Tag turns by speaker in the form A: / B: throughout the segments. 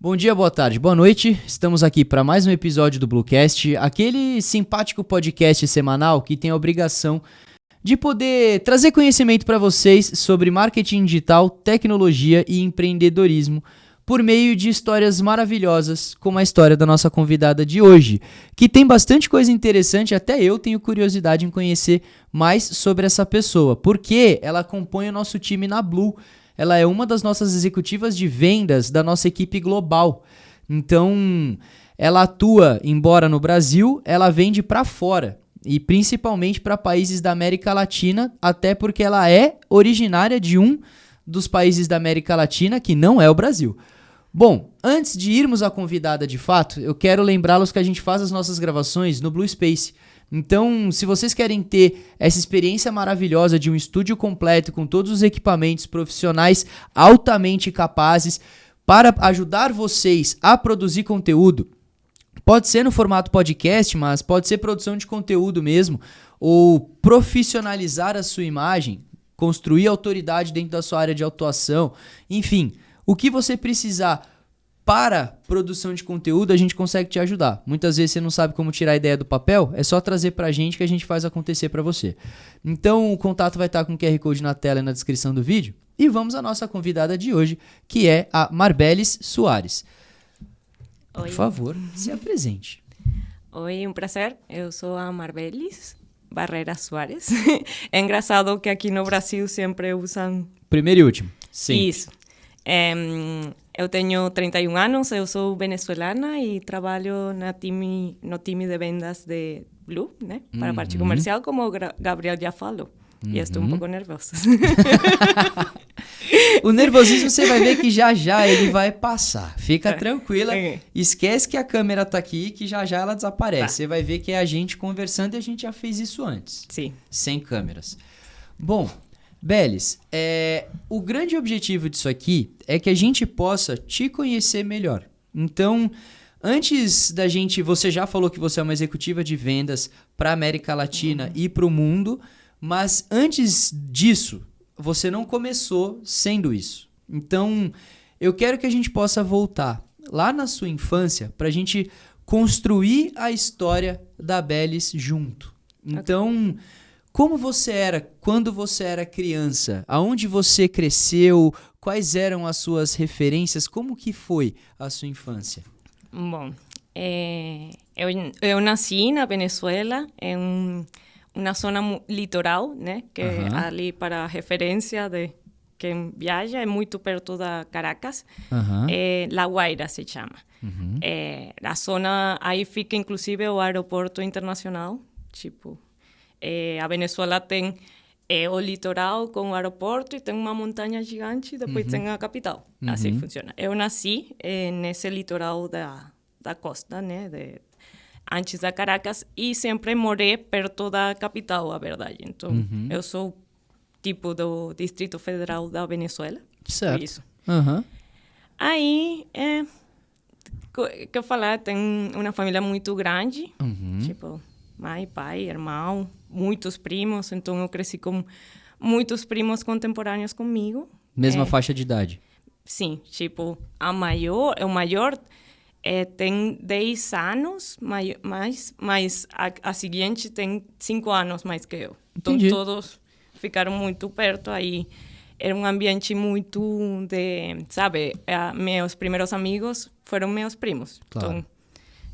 A: Bom dia, boa tarde, boa noite. Estamos aqui para mais um episódio do Bluecast, aquele simpático podcast semanal que tem a obrigação de poder trazer conhecimento para vocês sobre marketing digital, tecnologia e empreendedorismo por meio de histórias maravilhosas, como a história da nossa convidada de hoje, que tem bastante coisa interessante, até eu tenho curiosidade em conhecer mais sobre essa pessoa, porque ela compõe o nosso time na Blue. Ela é uma das nossas executivas de vendas da nossa equipe global. Então, ela atua, embora no Brasil, ela vende para fora. E principalmente para países da América Latina, até porque ela é originária de um dos países da América Latina, que não é o Brasil. Bom, antes de irmos à convidada de fato, eu quero lembrá-los que a gente faz as nossas gravações no Blue Space. Então, se vocês querem ter essa experiência maravilhosa de um estúdio completo com todos os equipamentos profissionais altamente capazes para ajudar vocês a produzir conteúdo, pode ser no formato podcast, mas pode ser produção de conteúdo mesmo, ou profissionalizar a sua imagem, construir autoridade dentro da sua área de atuação, enfim, o que você precisar para produção de conteúdo, a gente consegue te ajudar. Muitas vezes você não sabe como tirar a ideia do papel, é só trazer pra gente que a gente faz acontecer pra você. Então o contato vai estar com o QR Code na tela e na descrição do vídeo. E vamos à nossa convidada de hoje, que é a Marbelis Soares.
B: Oi.
A: Por favor, se apresente.
B: Oi, um prazer. Eu sou a Marbelis Barreira Soares. É engraçado que aqui no Brasil sempre usam...
A: Primeiro e último. Sempre.
B: Isso. Eu tenho 31 anos, eu sou venezuelana e trabalho no time de vendas de Blue, né? Para a parte comercial, como o Gabriel já falou. E estou um pouco nervosa.
A: O nervosismo você vai ver que já ele vai passar. Fica tranquila. Esquece que a câmera tá aqui, que já ela desaparece. Tá. Você vai ver que é a gente conversando e a gente já fez isso antes.
B: Sim.
A: Sem câmeras. Bom, Belis, o grande objetivo disso aqui é que a gente possa te conhecer melhor. Então, antes da gente... Você já falou que você é uma executiva de vendas para a América Latina e para o mundo, mas antes disso, você não começou sendo isso. Então, eu quero que a gente possa voltar lá na sua infância para a gente construir a história da Belis junto. Então... Como você era quando você era criança? Aonde você cresceu? Quais eram as suas referências? Como que foi a sua infância?
B: Bom, eu nasci na Venezuela, em uma zona litoral, né? Que ali, para referência de quem viaja, é muito perto da Caracas. La Guaira se chama. A zona, aí fica inclusive o aeroporto internacional, tipo... a Venezuela tem o litoral com o aeroporto e tem uma montanha gigante e depois tem a capital. Assim funciona. Eu nasci nesse litoral da costa, né? Antes da Caracas, e sempre morei perto da capital, a verdade. Então, eu sou tipo do Distrito Federal da Venezuela.
A: Certo.
B: Isso. Aí, que eu falar, tem uma família muito grande, tipo... mãe, pai, irmão, muitos primos. Então, eu cresci com muitos primos contemporâneos comigo.
A: Mesma faixa de idade?
B: Sim, tipo, o maior tem 10 anos, mas a seguinte tem 5 anos mais que eu. Então,
A: Entendi.
B: Todos ficaram muito perto aí. Era um ambiente muito de, sabe, meus primeiros amigos foram meus primos.
A: Claro.
B: Então,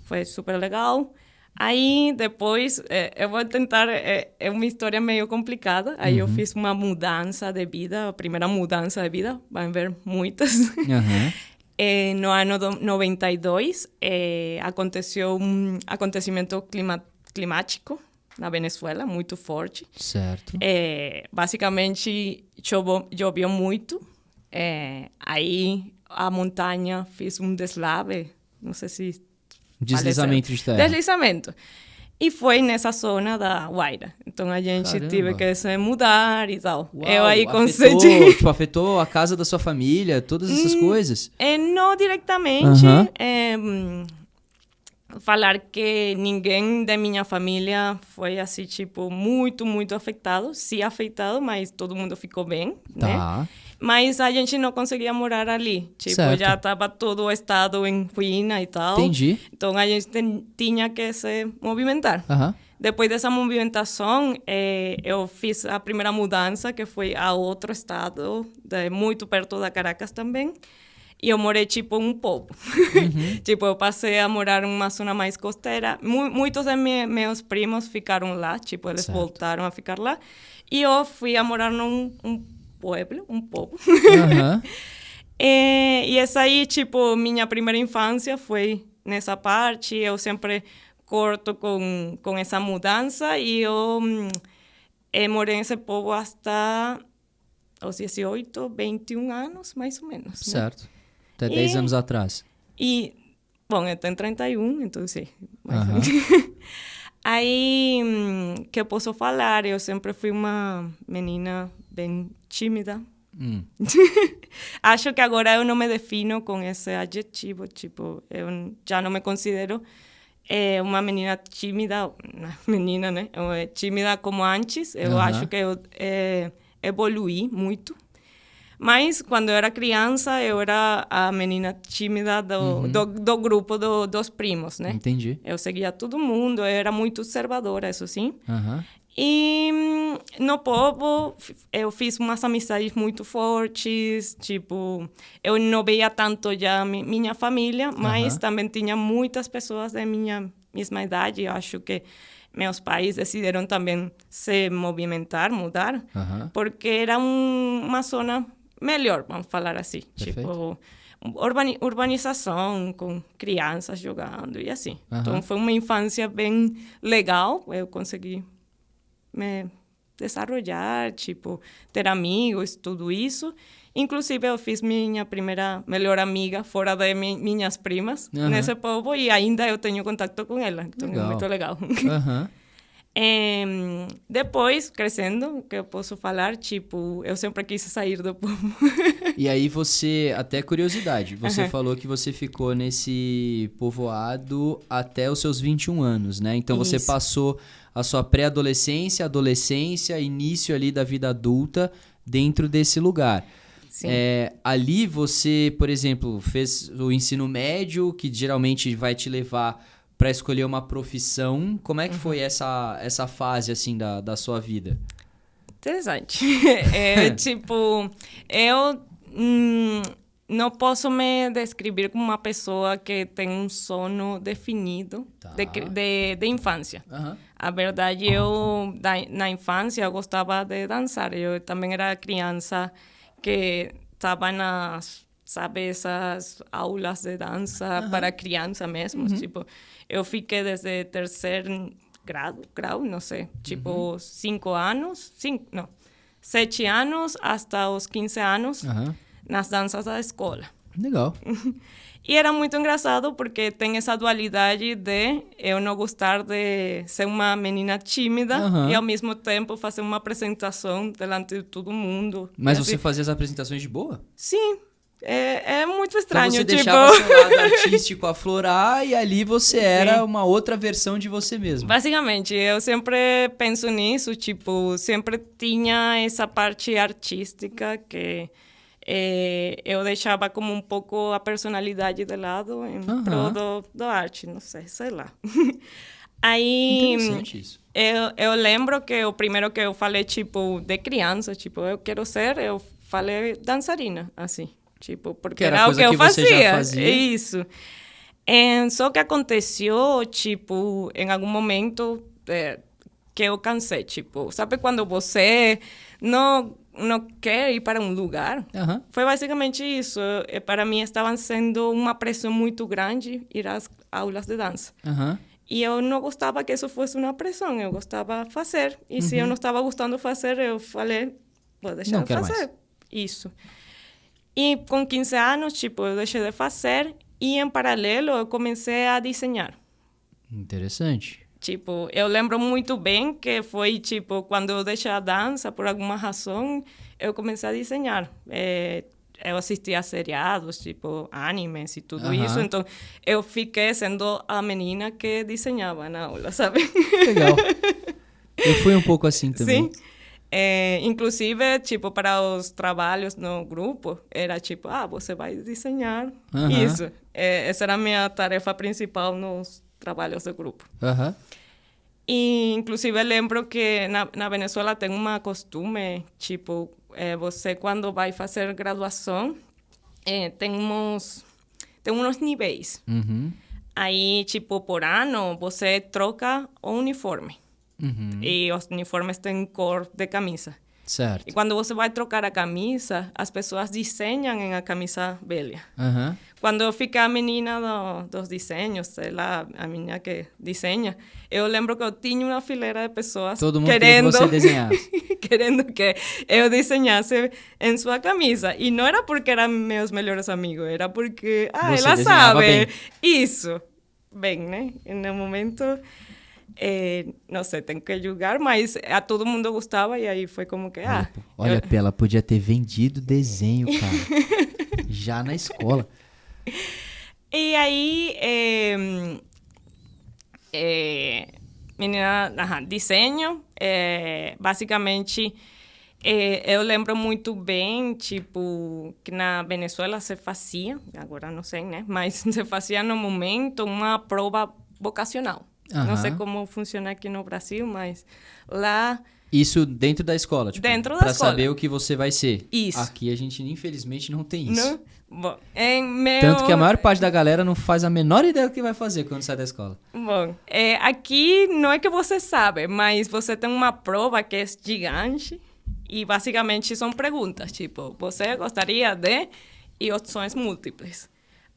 B: foi super legal. Aí, depois, eu vou tentar... É uma história meio complicada. Aí eu fiz uma mudança de vida, a primeira mudança de vida. Vão ver muitas. No ano 92, aconteceu um acontecimento climático na Venezuela, muito forte.
A: Certo.
B: Basicamente, choveu muito. Aí, a montanha fez um deslave. Não sei se...
A: Deslizamento de terra.
B: Deslizamento. E foi nessa zona da Guaira. Então, a gente teve que se mudar e tal.
A: Uau,
B: eu aí consegui...
A: afetou a casa da sua família, todas essas coisas?
B: Não diretamente. Falar que ninguém da minha família foi, assim, tipo, muito, muito afetado. Sim, afetado, mas todo mundo ficou bem, né? Mas a gente não conseguia morar ali. Tipo,
A: certo.
B: já estava todo o estado em ruína e tal.
A: Entendi.
B: Então a gente tinha que se movimentar.
A: Aham.
B: Depois dessa movimentação, eu fiz a primeira mudança, que foi a outro estado, muito perto da Caracas também. E eu morei, tipo, um pouco. Tipo, eu passei a morar em uma zona mais costeira. Muitos de meus primos ficaram lá, tipo, eles voltaram a ficar lá. E eu fui a morar num pueblo, um povo. E essa aí, tipo, minha primeira infância foi nessa parte. Eu sempre corto com essa mudança. E eu morei nesse povo hasta os 18, 21 anos, mais ou menos.
A: Certo. Né? Até 10 anos atrás.
B: E, bom, eu tenho 31, então sim. Aí, que eu posso falar, eu sempre fui uma menina bem tímida. Acho que agora eu não me defino com esse adjetivo, tipo, eu já não me considero uma menina tímida, menina, né? Tímida como antes. Eu acho que eu evoluí muito. Mas, quando eu era criança, eu era a menina tímida do grupo dos primos, né?
A: Entendi.
B: Eu seguia todo mundo, eu era muito observadora, isso sim. E no povo, eu fiz umas amizades muito fortes, tipo, eu não veia tanto já minha família, mas também tinha muitas pessoas da minha mesma idade. Eu acho que meus pais decidiram também se movimentar, mudar, porque era uma zona melhor, vamos falar assim.
A: Perfeito.
B: Tipo, urbanização, com crianças jogando e assim. Então, foi uma infância bem legal. Eu consegui me desarrollar, tipo, ter amigos, tudo isso. Inclusive, eu fiz minha primeira melhor amiga fora de minhas primas, nesse povo, e ainda eu tenho contato com ela. Então, é muito legal. Depois, crescendo, que eu posso falar, tipo, eu sempre quis sair do povo.
A: E aí você, até curiosidade, você falou que você ficou nesse povoado até os seus 21 anos, né? Então você passou a sua pré-adolescência, adolescência, início ali da vida adulta dentro desse lugar.
B: Sim.
A: Ali você, por exemplo, fez o ensino médio, que geralmente vai te levar para escolher uma profissão. Como é que foi essa fase, assim, da sua vida?
B: Interessante. Tipo, eu não posso me descrever como uma pessoa que tem um sono definido de infância. A verdade, na infância, eu gostava de dançar. Eu também era criança que estava sabe, essas aulas de dança para criança mesmo. Tipo, eu fiquei desde terceiro grau, não sei, tipo 7 anos até os 15 anos nas danças da escola.
A: Legal.
B: E era muito engraçado porque tem essa dualidade de eu não gostar de ser uma menina tímida e ao mesmo tempo fazer uma apresentação delante de todo mundo.
A: Mas
B: assim,
A: você fazia as apresentações de boa?
B: Sim. É muito estranho,
A: então você
B: tipo...
A: deixava seu lado artístico aflorar e ali você era uma outra versão de você mesmo.
B: Basicamente, eu sempre penso nisso, tipo, sempre tinha essa parte artística que eu deixava como um pouco a personalidade de lado em prol do arte, não sei lá. Aí,
A: interessante isso.
B: Eu lembro que o primeiro que eu falei, tipo, de criança, tipo, eu falei dançarina, assim. Tipo, porque era o que eu fazia. Isso. Só que aconteceu, tipo, em algum momento que eu cansei. Tipo, sabe quando você não quer ir para um lugar? Foi basicamente isso. Para mim, estava sendo uma pressão muito grande ir às aulas de dança. E eu não gostava que isso fosse uma pressão. Eu gostava de fazer. E se eu não estava gostando de fazer, eu falei, vou deixar de fazer. Mais. Isso. E com 15 anos, tipo, eu deixei de fazer e, em paralelo, eu comecei a desenhar.
A: Interessante.
B: Tipo, eu lembro muito bem que foi, tipo, quando eu deixei a dança, por alguma razão, eu comecei a desenhar. Eu assistia a seriados, tipo, animes e tudo isso. Então, eu fiquei sendo a menina que desenhava na aula, sabe?
A: Legal. Eu fui um pouco assim também.
B: Sim. Inclusive, tipo, para os trabalhos no grupo, era tipo, você vai desenhar isso. Essa era a minha tarefa principal nos trabalhos do grupo. E, inclusive, lembro que na Venezuela tem uma costume, tipo, você quando vai fazer graduação, tem uns níveis. Aí, tipo, por ano, você troca o uniforme. E os uniformes têm cor de camisa.
A: Certo.
B: E quando você vai trocar a camisa, as pessoas desenham em a camisa velha. Quando fica a menina dos desenhos, ela, a menina que desenha, eu lembro que eu tinha uma fileira de pessoas
A: todo mundo querendo que você desenhasse.
B: querendo que eu desenhasse em sua camisa. E não era porque eram meus melhores amigos, era porque, ela sabe.
A: Bem.
B: Isso. Bem, né? No momento... não sei, tem que julgar, mas a todo mundo gostava e aí foi como que...
A: Olha, ela podia ter vendido desenho, cara. Já na escola.
B: E aí, menina, desenho, basicamente, eu lembro muito bem, tipo, que na Venezuela se fazia, agora não sei, né? Mas se fazia no momento uma prova vocacional. Não sei como funciona aqui no Brasil, mas lá...
A: Isso dentro da escola, tipo,
B: dentro da escola.
A: Pra saber o que você vai ser.
B: Isso.
A: Aqui a gente, infelizmente, não tem isso.
B: Não? Bom,
A: Tanto que a maior parte da galera não faz a menor ideia do que vai fazer quando sai da escola.
B: Bom, aqui não é que você sabe, mas você tem uma prova que é gigante e basicamente são perguntas, tipo, você gostaria de... e opções múltiplas.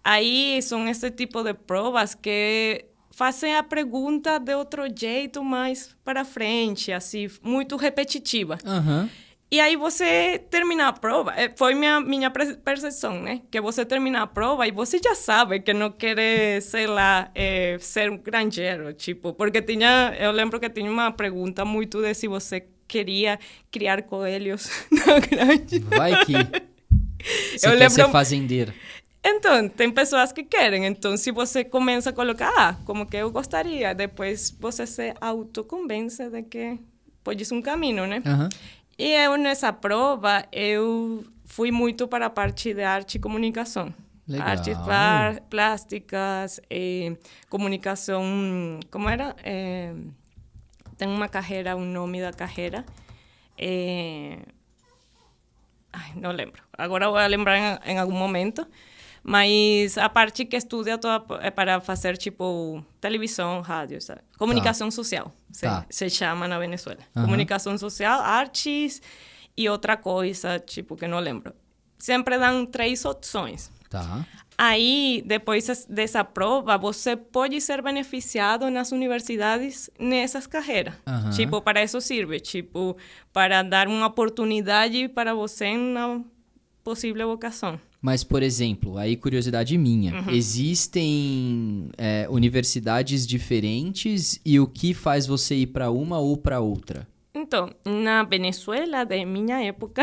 B: Aí são esse tipo de provas que... fazem a pergunta de outro jeito, mais para frente, assim, muito repetitiva. E aí você termina a prova, foi minha percepção, né? Que você termina a prova e você já sabe que não quer, sei lá, ser um granjeiro, tipo, porque eu lembro que tinha uma pergunta muito de se você queria criar coelhos na granja.
A: Vai que você quer ser fazendeiro.
B: Então, tem pessoas que querem. Então, se você começa a colocar, como que eu gostaria, depois você se autoconvence de que pode ser um caminho, né? E eu, nessa prova, eu fui muito para a parte de arte e comunicação.
A: Legal.
B: Artes plásticas, comunicação... Como era? Tem uma carreira, um nome da carreira. Não lembro. Agora vou lembrar em algum momento. Mas a parte que estuda é para fazer, tipo, televisão, rádio, sabe? Comunicação social, se chama na Venezuela. Comunicação social, artes e outra coisa, tipo, que não lembro. Sempre dão 3 opções. Aí, depois dessa prova, você pode ser beneficiado nas universidades nessas carreiras. Tipo, para isso serve. Tipo, para dar uma oportunidade para você na possível vocação.
A: Mas, por exemplo, aí curiosidade minha, existem universidades diferentes e o que faz você ir para uma ou para outra?
B: Então, na Venezuela, de minha época,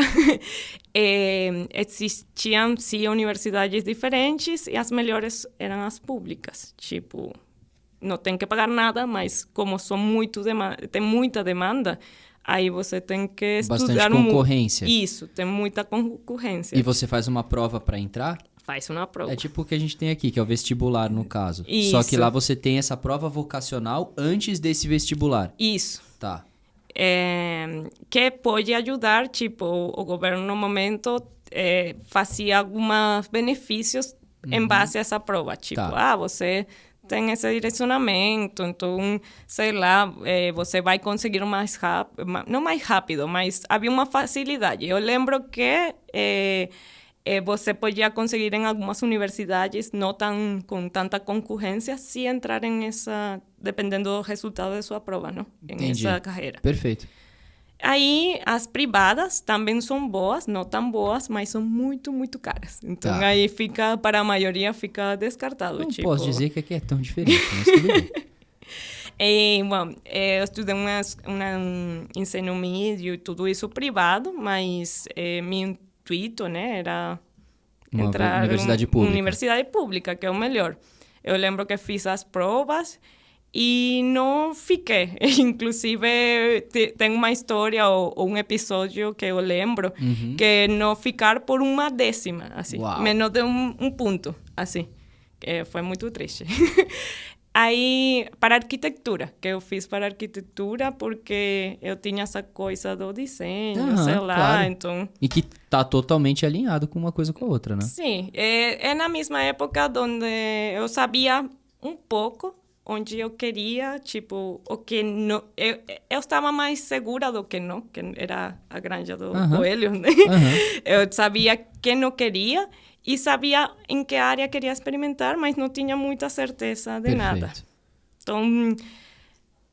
B: existiam, sim, universidades diferentes e as melhores eram as públicas. Tipo, não tem que pagar nada, mas como tem muita demanda, aí você tem que estudar...
A: Bastante concorrência.
B: Isso, tem muita concorrência.
A: E você faz uma prova para entrar?
B: Faz uma prova.
A: É tipo o que a gente tem aqui, que é o vestibular, no caso.
B: Isso.
A: Só que lá você tem essa prova vocacional antes desse vestibular.
B: Isso.
A: Tá.
B: Que pode ajudar, tipo, o governo no momento fazia alguns benefícios em base a essa prova. Tipo, você... tem esse direcionamento, então, sei lá, você vai conseguir mais rápido, não mais rápido, mas havia uma facilidade. Eu lembro que você podia conseguir em algumas universidades, não com tanta concorrência, se entrar dependendo do resultado de sua prova, não?
A: Entendi.
B: Essa carreira.
A: Perfeito.
B: Aí, as privadas também são boas, não tão boas, mas são muito, muito caras. Então, aí para a maioria, fica descartado.
A: Não
B: tipo...
A: posso dizer que aqui é tão diferente, mas tudo bem.
B: Bom, eu estudei um ensino médio e tudo isso privado, mas meu intuito, né, era entrar
A: universidade pública.
B: Universidade pública, que é o melhor. Eu lembro que fiz as provas e não fiquei. Inclusive, tem uma história ou um episódio que eu lembro que não ficar por uma décima, assim, menos de um ponto, assim. Foi muito triste. Aí, para arquitetura, que eu fiz para arquitetura porque eu tinha essa coisa do desenho, sei lá,
A: claro.
B: então...
A: E que tá totalmente alinhado com uma coisa com a outra, né?
B: Sim, é na mesma época onde eu sabia um pouco onde eu queria, tipo, o que não... Eu estava mais segura do que não, que era a granja do coelho, né? Eu sabia que não queria e sabia em que área queria experimentar, mas não tinha muita certeza de nada. Então,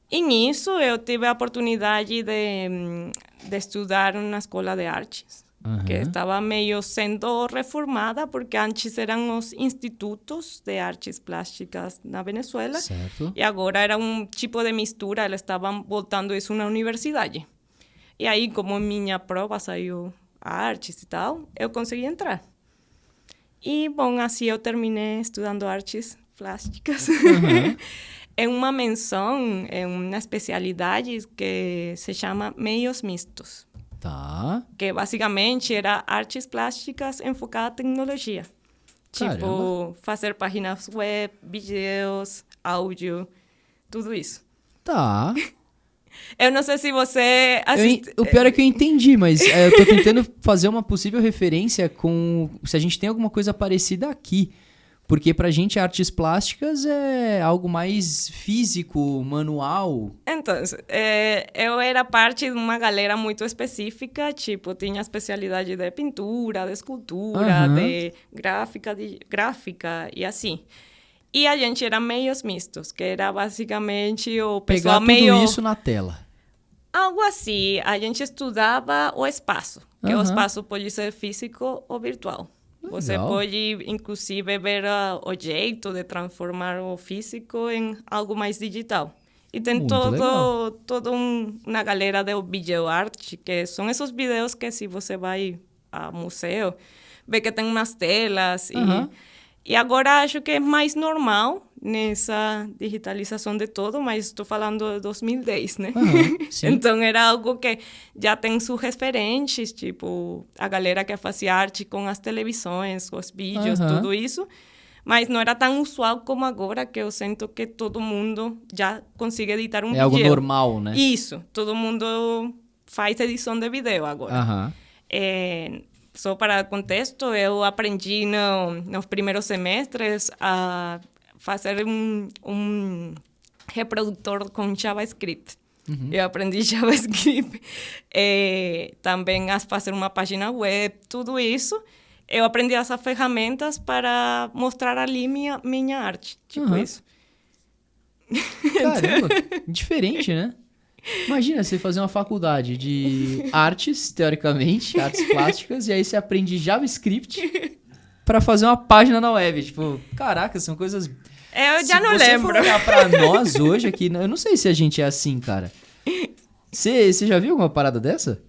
B: e nisso eu tive a oportunidade de estudar na escola de artes, que estava meio sendo reformada, porque antes eram os institutos de artes plásticas na Venezuela,
A: certo.
B: E agora era um tipo de mistura, eles estavam voltando isso na universidade. E aí, como minha prova saiu artes e tal, eu consegui entrar. E, bom, assim eu terminei estudando artes plásticas. É uma menção, é uma especialidade que se chama meios mistos.
A: Tá.
B: Que basicamente era artes plásticas enfocadas em tecnologia.
A: Caramba.
B: Tipo, fazer páginas web, vídeos, áudio, tudo isso.
A: Tá.
B: Eu não sei se você
A: O pior é que eu entendi, mas eu tô tentando fazer uma possível referência com... Se a gente tem alguma coisa parecida aqui. Porque pra gente artes plásticas é algo mais físico, manual.
B: Então, eu era parte de uma galera muito específica, tipo, tinha especialidade de pintura, de escultura, de gráfica e assim. E a gente era meios mistos, que era basicamente o pessoal
A: pegar
B: meio...
A: tudo isso na tela.
B: Algo assim, a gente estudava o espaço, que o espaço pode ser físico ou virtual.
A: Legal.
B: Você pode, inclusive, ver o jeito de transformar o físico em algo mais digital. E tem toda uma galera de video art, que são esses vídeos que, se você vai ao museu, vê que tem umas telas. E agora acho que é mais normal nessa digitalização de tudo, mas estou falando de 2010, né? Então era algo que já tem suas referentes, tipo a galera que fazia arte com as televisões, os vídeos, tudo isso. Mas não era tão usual como agora, que eu sinto que todo mundo já consegue editar um vídeo.
A: É algo normal, né?
B: Isso, todo mundo faz edição de vídeo agora. Só para contexto, eu aprendi nos primeiros semestres a fazer um reprodutor com JavaScript. Eu aprendi JavaScript, também a fazer uma página web, tudo isso. Eu aprendi essas ferramentas para mostrar ali minha arte, tipo isso.
A: Caramba, diferente, né? Imagina você fazer uma faculdade de artes, teoricamente, artes plásticas, e aí você aprende JavaScript pra fazer uma página na web. Tipo, caraca, são coisas...
B: Eu já não lembro.
A: Se você for olhar pra nós hoje aqui, eu não sei se a gente é assim, cara. Você já viu alguma parada dessa?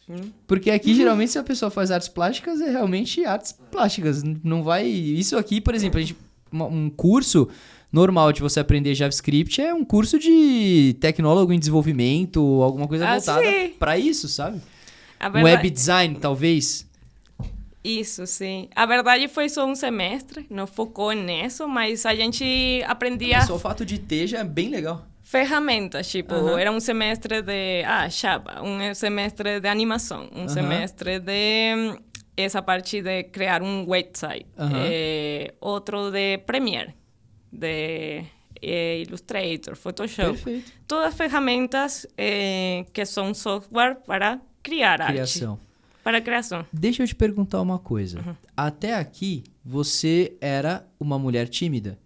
A: Não. Porque aqui, geralmente, se a pessoa faz artes plásticas, é realmente artes plásticas. Não vai... Isso aqui, por exemplo, um curso... normal de você aprender JavaScript é um curso de tecnólogo em desenvolvimento, alguma coisa voltada para isso, sabe? Web design, talvez.
B: Isso, sim. A verdade foi só um semestre, não focou nisso, mas a gente aprendia...
A: Só o fato de ter já é bem legal.
B: Ferramentas, tipo, era um semestre de Java, um semestre de animação, um semestre de essa parte de criar um website, outro de Premiere, de Illustrator, Photoshop.
A: Perfeito.
B: Todas ferramentas que são software para criar arte. Para criação.
A: Deixa eu te perguntar uma coisa. Até aqui, você era uma mulher tímida.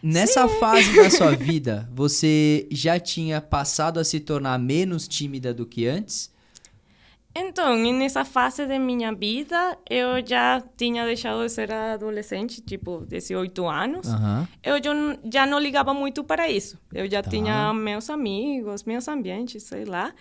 A: Nessa fase da sua vida, você já tinha passado a se tornar menos tímida do que antes?
B: Então, nessa fase da minha vida, eu já tinha deixado de ser adolescente, tipo, 18 anos. Eu já não ligava muito para isso. Eu já tinha meus amigos, meus ambientes, sei lá.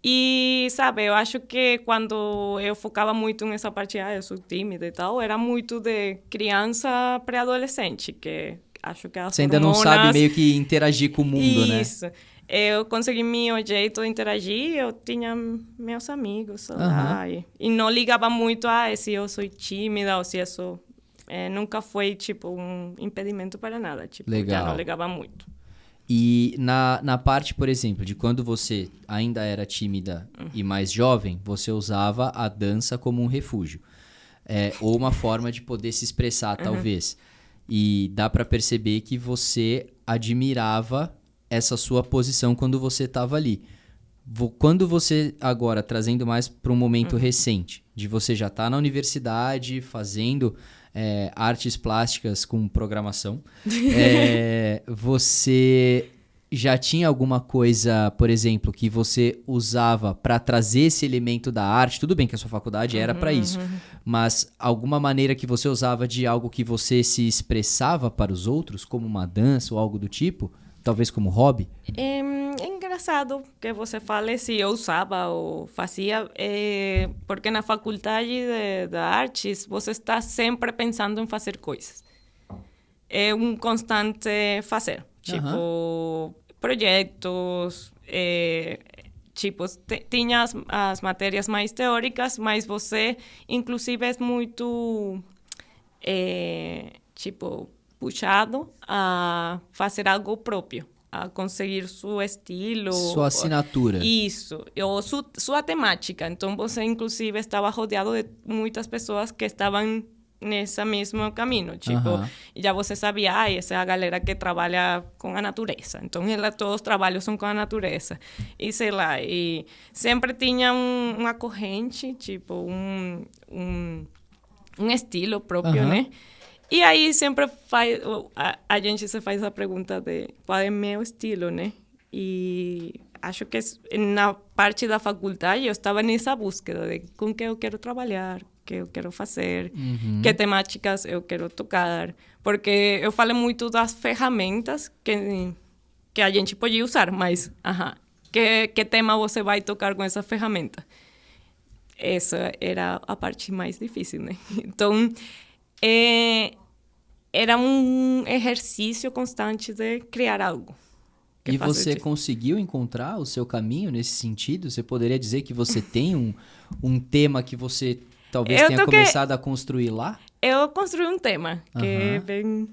B: E, sabe, eu acho que quando eu focava muito nessa parte, eu sou tímida e tal, era muito de criança pré-adolescente, que acho que as
A: Você ainda não sabe meio que interagir com o mundo, né?
B: Isso. Eu consegui meu jeito de interagir, eu tinha meus amigos lá. E não ligava muito se eu sou tímida ou se eu sou... nunca foi, tipo, um impedimento para nada. Tipo,
A: Legal.
B: já não ligava muito.
A: E na parte, por exemplo, de quando você ainda era tímida e mais jovem, você usava a dança como um refúgio. Ou uma forma de poder se expressar, talvez. E dá pra perceber que você admirava essa sua posição quando você estava ali. Quando você, agora, trazendo mais para um momento recente, de você já estar na universidade, fazendo artes plásticas com programação, você já tinha alguma coisa, por exemplo, que você usava para trazer esse elemento da arte? Tudo bem que a sua faculdade era para isso, mas alguma maneira que você usava de algo que você se expressava para os outros, como uma dança ou algo do tipo? Talvez como hobby?
B: É engraçado que você fale se eu usava ou fazia, porque na faculdade de artes você está sempre pensando em fazer coisas. É um constante fazer. Tipo, projetos, tipo, tinha as matérias mais teóricas, mas você, inclusive, é muito, tipo, puxado a fazer algo próprio, a conseguir seu estilo.
A: Sua assinatura.
B: Isso, ou sua temática. Então, você, inclusive, estava rodeado de muitas pessoas que estavam nesse mesmo caminho. Tipo, já você sabia, essa é a galera que trabalha com a natureza. Então, todos os trabalhos são com a natureza. E sei lá, e sempre tinha uma corrente, tipo, um estilo próprio, né? E aí sempre a gente se faz a pergunta de qual é meu estilo, né? E acho que na parte da faculdade eu estava nessa búsqueda de com que eu quero trabalhar, que eu quero fazer, que temáticas eu quero tocar. Porque eu falo muito das ferramentas que a gente pode usar, mas que tema você vai tocar com essa ferramenta? Essa era a parte mais difícil, né? Então, era um exercício constante de criar algo.
A: E você conseguiu encontrar o seu caminho nesse sentido? Você poderia dizer que você tem um tema que você talvez tenha começado a construir lá?
B: Eu construí um tema que é bem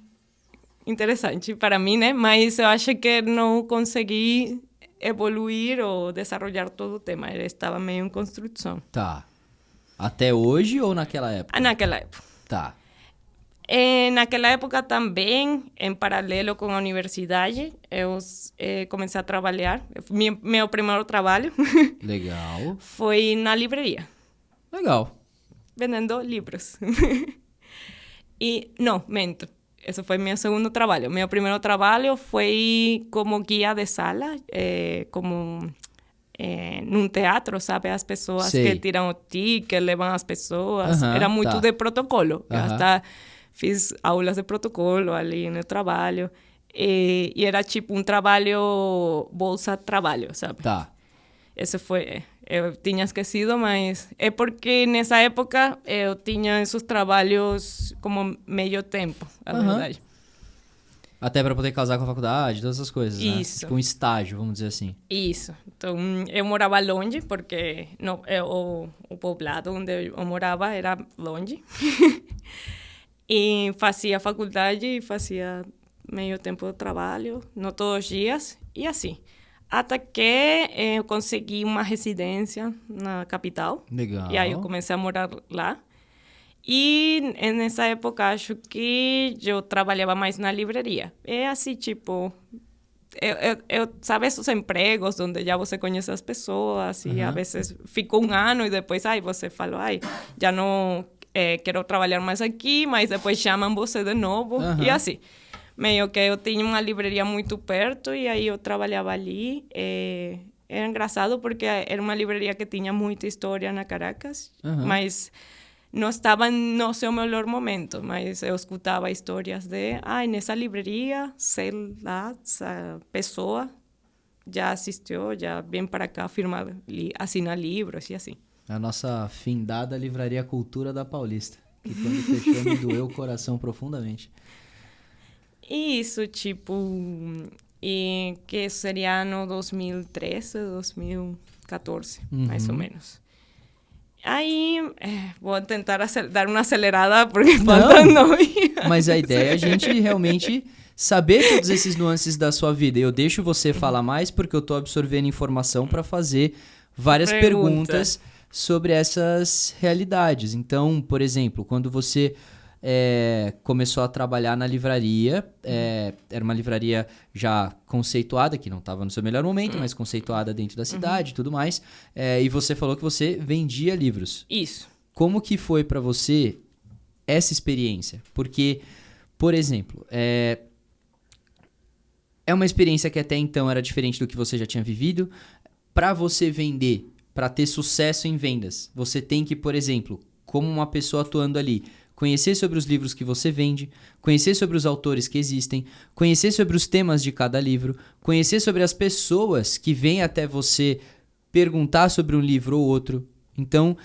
B: interessante para mim, né? Mas eu acho que não consegui evoluir ou desenvolver todo o tema. Ele estava meio em construção.
A: Tá. Até hoje ou naquela época?
B: Naquela época.
A: Tá.
B: Naquela época também, em paralelo com a universidade, eu comecei a trabalhar. Meu primeiro trabalho
A: Legal.
B: foi na livraria.
A: Legal.
B: Vendendo livros. Não, mento. Esse foi meu segundo trabalho. Meu primeiro trabalho foi como guia de sala, como num teatro, sabe? As pessoas que tiram o ticket, levam as pessoas. Era muito de protocolo. Eu até fiz aulas de protocolo ali no trabalho. E era tipo um trabalho, bolsa-trabalho, sabe?
A: Tá.
B: Esse foi... Eu tinha esquecido, mas... É porque nessa época eu tinha esses trabalhos como meio tempo, a verdade.
A: Até para poder casar com a faculdade, todas essas coisas, né?
B: Isso.
A: Tipo um estágio, vamos dizer assim.
B: Isso. Então, eu morava longe, porque o poblado onde eu morava era longe. E fazia faculdade e fazia meio tempo de trabalho, não todos os dias, e assim. Até que eu consegui uma residência na capital.
A: Legal.
B: E aí eu comecei a morar lá. E nessa época, acho que eu trabalhava mais na livraria. É assim, tipo... sabe esses empregos onde já você conhece as pessoas e a vezes fica um ano e depois você falou, já não quero trabalhar mais aqui, mas depois chamam você de novo. E assim. Meio que eu tinha uma livraria muito perto e aí eu trabalhava ali. Era engraçado porque era uma livraria que tinha muita história na Caracas, mas não estava no seu melhor momento. Mas eu escutava histórias de, nessa livraria, sei lá, essa pessoa já assistiu, já vem para cá firmar, assinar livros e assim.
A: A nossa findada Livraria Cultura da Paulista, que quando fechou me doeu o coração profundamente.
B: Isso, tipo, e que seria ano 2013, 2014, mais ou menos. Aí, vou tentar dar uma acelerada, porque faltam 9
A: mas a ideia é a gente realmente saber todos esses nuances da sua vida. Eu deixo você falar mais, porque eu tô absorvendo informação para fazer várias perguntas sobre essas realidades. Então, por exemplo, quando você começou a trabalhar na livraria, era uma livraria já conceituada, que não estava no seu melhor momento, mas conceituada dentro da cidade e tudo mais, e você falou que você vendia livros.
B: Isso.
A: Como que foi para você essa experiência? Porque, por exemplo, é uma experiência que até então era diferente do que você já tinha vivido. Para você vender, para ter sucesso em vendas, você tem que, por exemplo, como uma pessoa atuando ali, conhecer sobre os livros que você vende, conhecer sobre os autores que existem, conhecer sobre os temas de cada livro, conhecer sobre as pessoas que vêm até você perguntar sobre um livro ou outro. Então,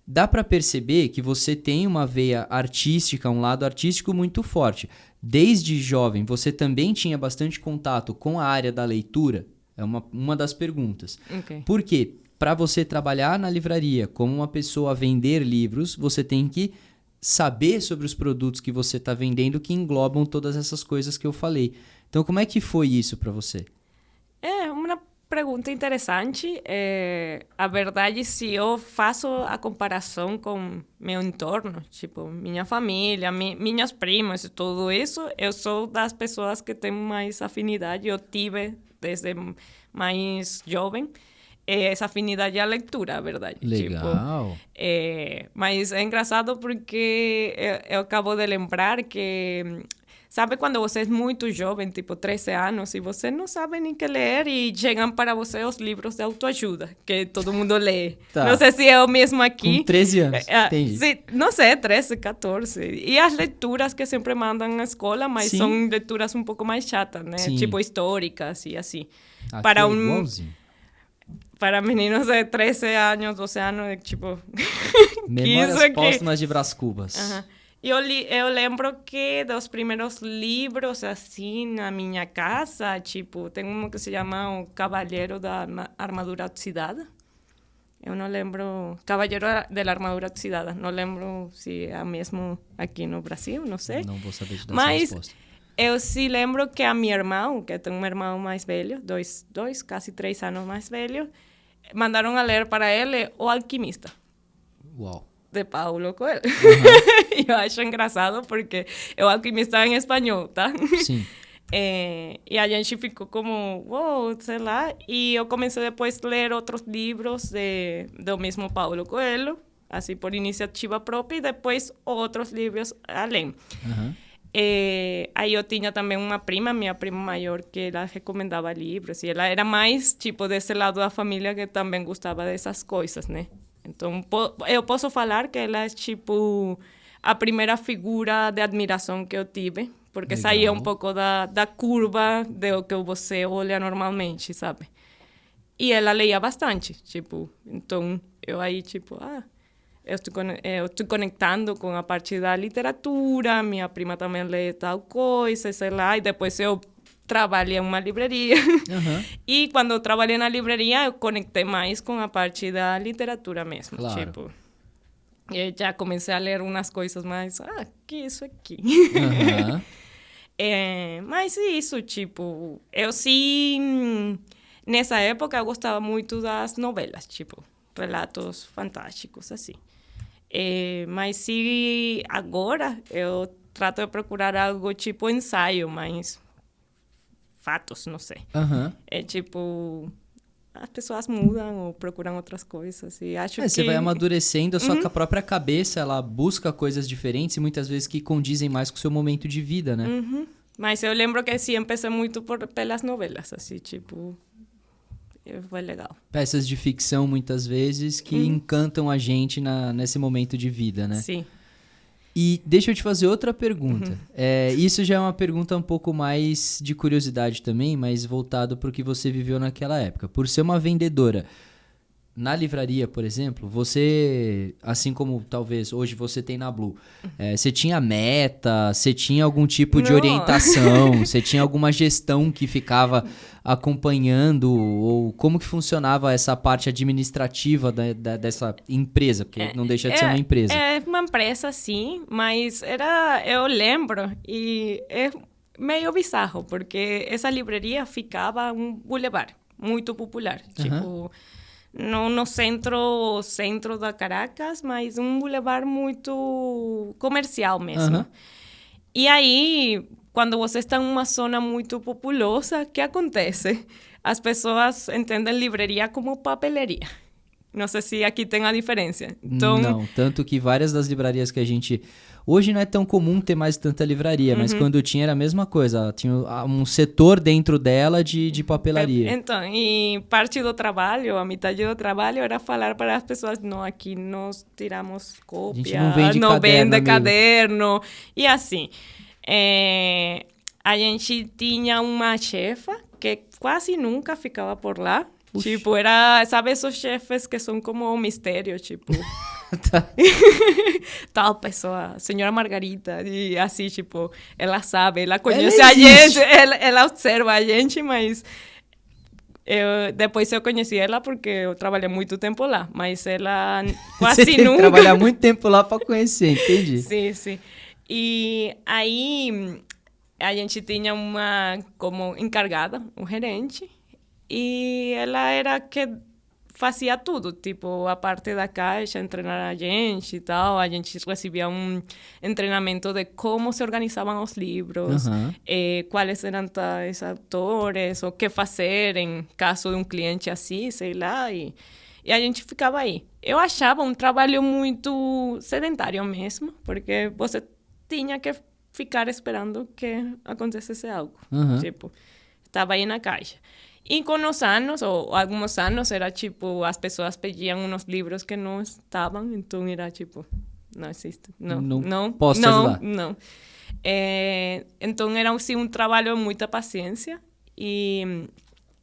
A: dá para perceber que você tem uma veia artística, um lado artístico muito forte. Desde jovem, você também tinha bastante contato com a área da leitura? É uma das perguntas.
B: Okay.
A: Por quê? Para você trabalhar na livraria como uma pessoa a vender livros, você tem que saber sobre os produtos que você está vendendo, que englobam todas essas coisas que eu falei. Então, como é que foi isso para você?
B: É uma pergunta interessante. A verdade, se eu faço a comparação com meu entorno, tipo, minha família, minhas primas e tudo isso, eu sou das pessoas que têm mais afinidade. Eu tive, desde mais jovem, essa afinidade à leitura, a verdade.
A: Legal.
B: Tipo, mas é engraçado porque eu acabo de lembrar que... Sabe quando você é muito jovem, tipo 13 anos, e você não sabe nem que ler e chegam para você os livros de autoajuda, que todo mundo lê.
A: Tá.
B: Não sei se é o mesmo aqui.
A: Com 13 anos, entendi.
B: Não sei, 13, 14. E as leituras que sempre mandam na escola, mas
A: Sim.
B: são leituras um pouco mais chatas, né?
A: Sim.
B: Tipo históricas e assim.
A: Aqui
B: Para
A: igualzinho.
B: Para meninos de 13 anos, 12 anos, tipo...
A: Memórias póstumas de Brás Cubas.
B: Eu lembro que dos primeiros livros, assim, na minha casa, tipo, tem um que se chama O Cavaleiro da Armadura Oxidada. Eu não lembro... Cavaleiro da Armadura Oxidada. Não lembro se é o mesmo aqui no Brasil, não sei.
A: Não vou saber te dar essa resposta.
B: Eu sim lembro que a meu irmão, que tem um irmão mais velho, quase 3 anos mais velho, mandaram a ler para ele O Alquimista.
A: Uau.
B: De Paulo Coelho. Eu acho engraçado porque O Alquimista é em espanhol, tá?
A: Sim.
B: E a gente ficou como, uou, sei lá. E eu comecei depois a ler outros livros do mesmo Paulo Coelho, assim, por iniciativa própria, e depois outros livros além. Aí eu tinha também uma prima, minha prima maior, que ela recomendava livros. E ela era mais, tipo, desse lado da família que também gostava dessas coisas, né? Então, eu posso falar que ela é, tipo, a primeira figura de admiração que eu tive, porque
A: Legal.
B: saía um pouco da curva do que você olha normalmente, sabe? E ela leia bastante, tipo, então eu aí, tipo, eu estou conectando com a parte da literatura, minha prima também lê tal coisa, sei lá, e depois eu trabalhei em uma livraria. E quando eu trabalhei na livraria, eu conectei mais com a parte da literatura mesmo.
A: Claro.
B: Tipo, eu já comecei a ler umas coisas mais... que isso aqui? Mas isso, tipo... Eu sim... Nessa época, eu gostava muito das novelas, tipo, relatos fantásticos, assim. Mas se agora, eu trato de procurar algo tipo ensaio, mas... fatos, não sei. É tipo, as pessoas mudam ou procuram outras coisas e acho que...
A: Você vai amadurecendo, só que a própria cabeça, ela busca coisas diferentes e muitas vezes que condizem mais com o seu momento de vida, né?
B: Mas eu lembro que sim, empecei muito pelas novelas, assim, tipo... Foi legal.
A: Peças de ficção, muitas vezes, que encantam a gente nesse momento de vida, né?
B: Sim.
A: E deixa eu te fazer outra pergunta. Isso já é uma pergunta um pouco mais de curiosidade também, mas voltado para o que você viveu naquela época. Por ser uma vendedora, na livraria, por exemplo, você, assim como talvez hoje você tem na Blue, você tinha meta, você tinha algum tipo de orientação, você tinha alguma gestão que ficava acompanhando, ou como que funcionava essa parte administrativa dessa empresa, porque não deixa de ser uma empresa.
B: É uma empresa, sim, mas eu lembro, e é meio bizarro, porque essa livraria ficava um boulevard muito popular, tipo, no centro da Caracas, mas um boulevard muito comercial mesmo. E aí, quando você está em uma zona muito populosa, o que acontece? As pessoas entendem livraria como papelaria. Não sei se aqui tem a diferença. Então,
A: não, tanto que várias das livrarias que a gente... Hoje não é tão comum ter mais tanta livraria, mas quando tinha era a mesma coisa. Tinha um setor dentro dela de papelaria.
B: Então, e parte do trabalho, a metade do trabalho era falar para as pessoas, não, aqui nós tiramos cópia,
A: a gente não vende
B: caderno, e assim. A gente tinha uma chefa que quase nunca ficava por lá. Puxa. Tipo, sabe esses chefes que são como um mistério, tipo... Tal pessoa, senhora Margarita, e assim, tipo, ela sabe, ela conhece a gente, ela observa a gente, mas depois eu conheci ela porque eu trabalhei muito tempo lá, mas ela quase
A: Você
B: nunca...
A: Você trabalhar muito tempo lá para conhecer, entendi.
B: Sim, sim. E aí a gente tinha uma como encargada, um gerente, e ela era que fazia tudo, tipo, a parte da caixa, treinar a gente e tal. A gente recebia um treinamento de como se organizavam os livros, quais eram os autores, o que fazer em caso de um cliente assim, sei lá, e a gente ficava aí. Eu achava um trabalho muito sedentário mesmo, porque você tinha que ficar esperando que acontecesse algo. Tipo, estava aí na caixa. E com os anos, ou alguns anos, era tipo, as pessoas pediam uns livros que não estavam, então era tipo, não existe, não
A: posso te ajudar.
B: Não. Então era assim, um trabalho de muita paciência, e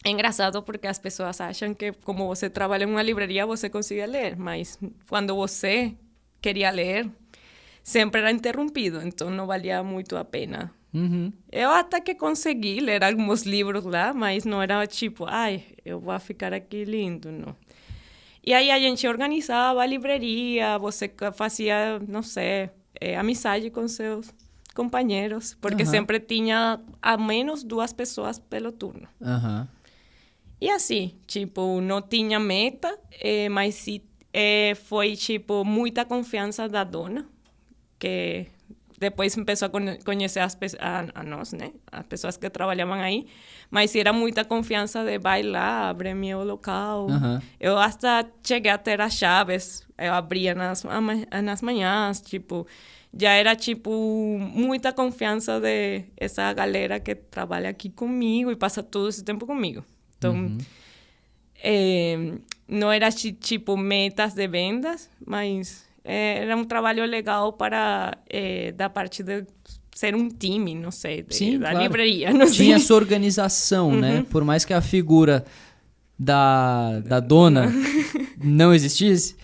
B: é engraçado porque as pessoas acham que como você trabalha em uma livraria, você consegue ler, mas quando você queria ler, sempre era interrompido, então não valia muito a pena. Eu até que consegui ler alguns livros lá, mas não era tipo, eu vou ficar aqui lindo, não. E aí a gente organizava a livraria, você fazia, não sei, amizade com seus companheiros, porque sempre tinha ao menos 2 pessoas pelo turno. E assim, tipo, não tinha meta, mas foi, tipo, muita confiança da dona, que... Depois começou a conhecer a nós, né? As pessoas que trabalhavam aí. Mas era muita confiança de vai lá, abre meu local. Eu até cheguei a ter as chaves. Eu abria nas manhãs, tipo... Já era, tipo, muita confiança de essa galera que trabalha aqui comigo e passa todo esse tempo comigo. Então, não era, tipo, metas de vendas, mas... era um trabalho legal para da parte de ser um time, não sei, da livraria. Não sei.
A: Tinha sua organização, né? Por mais que a figura da dona não existisse,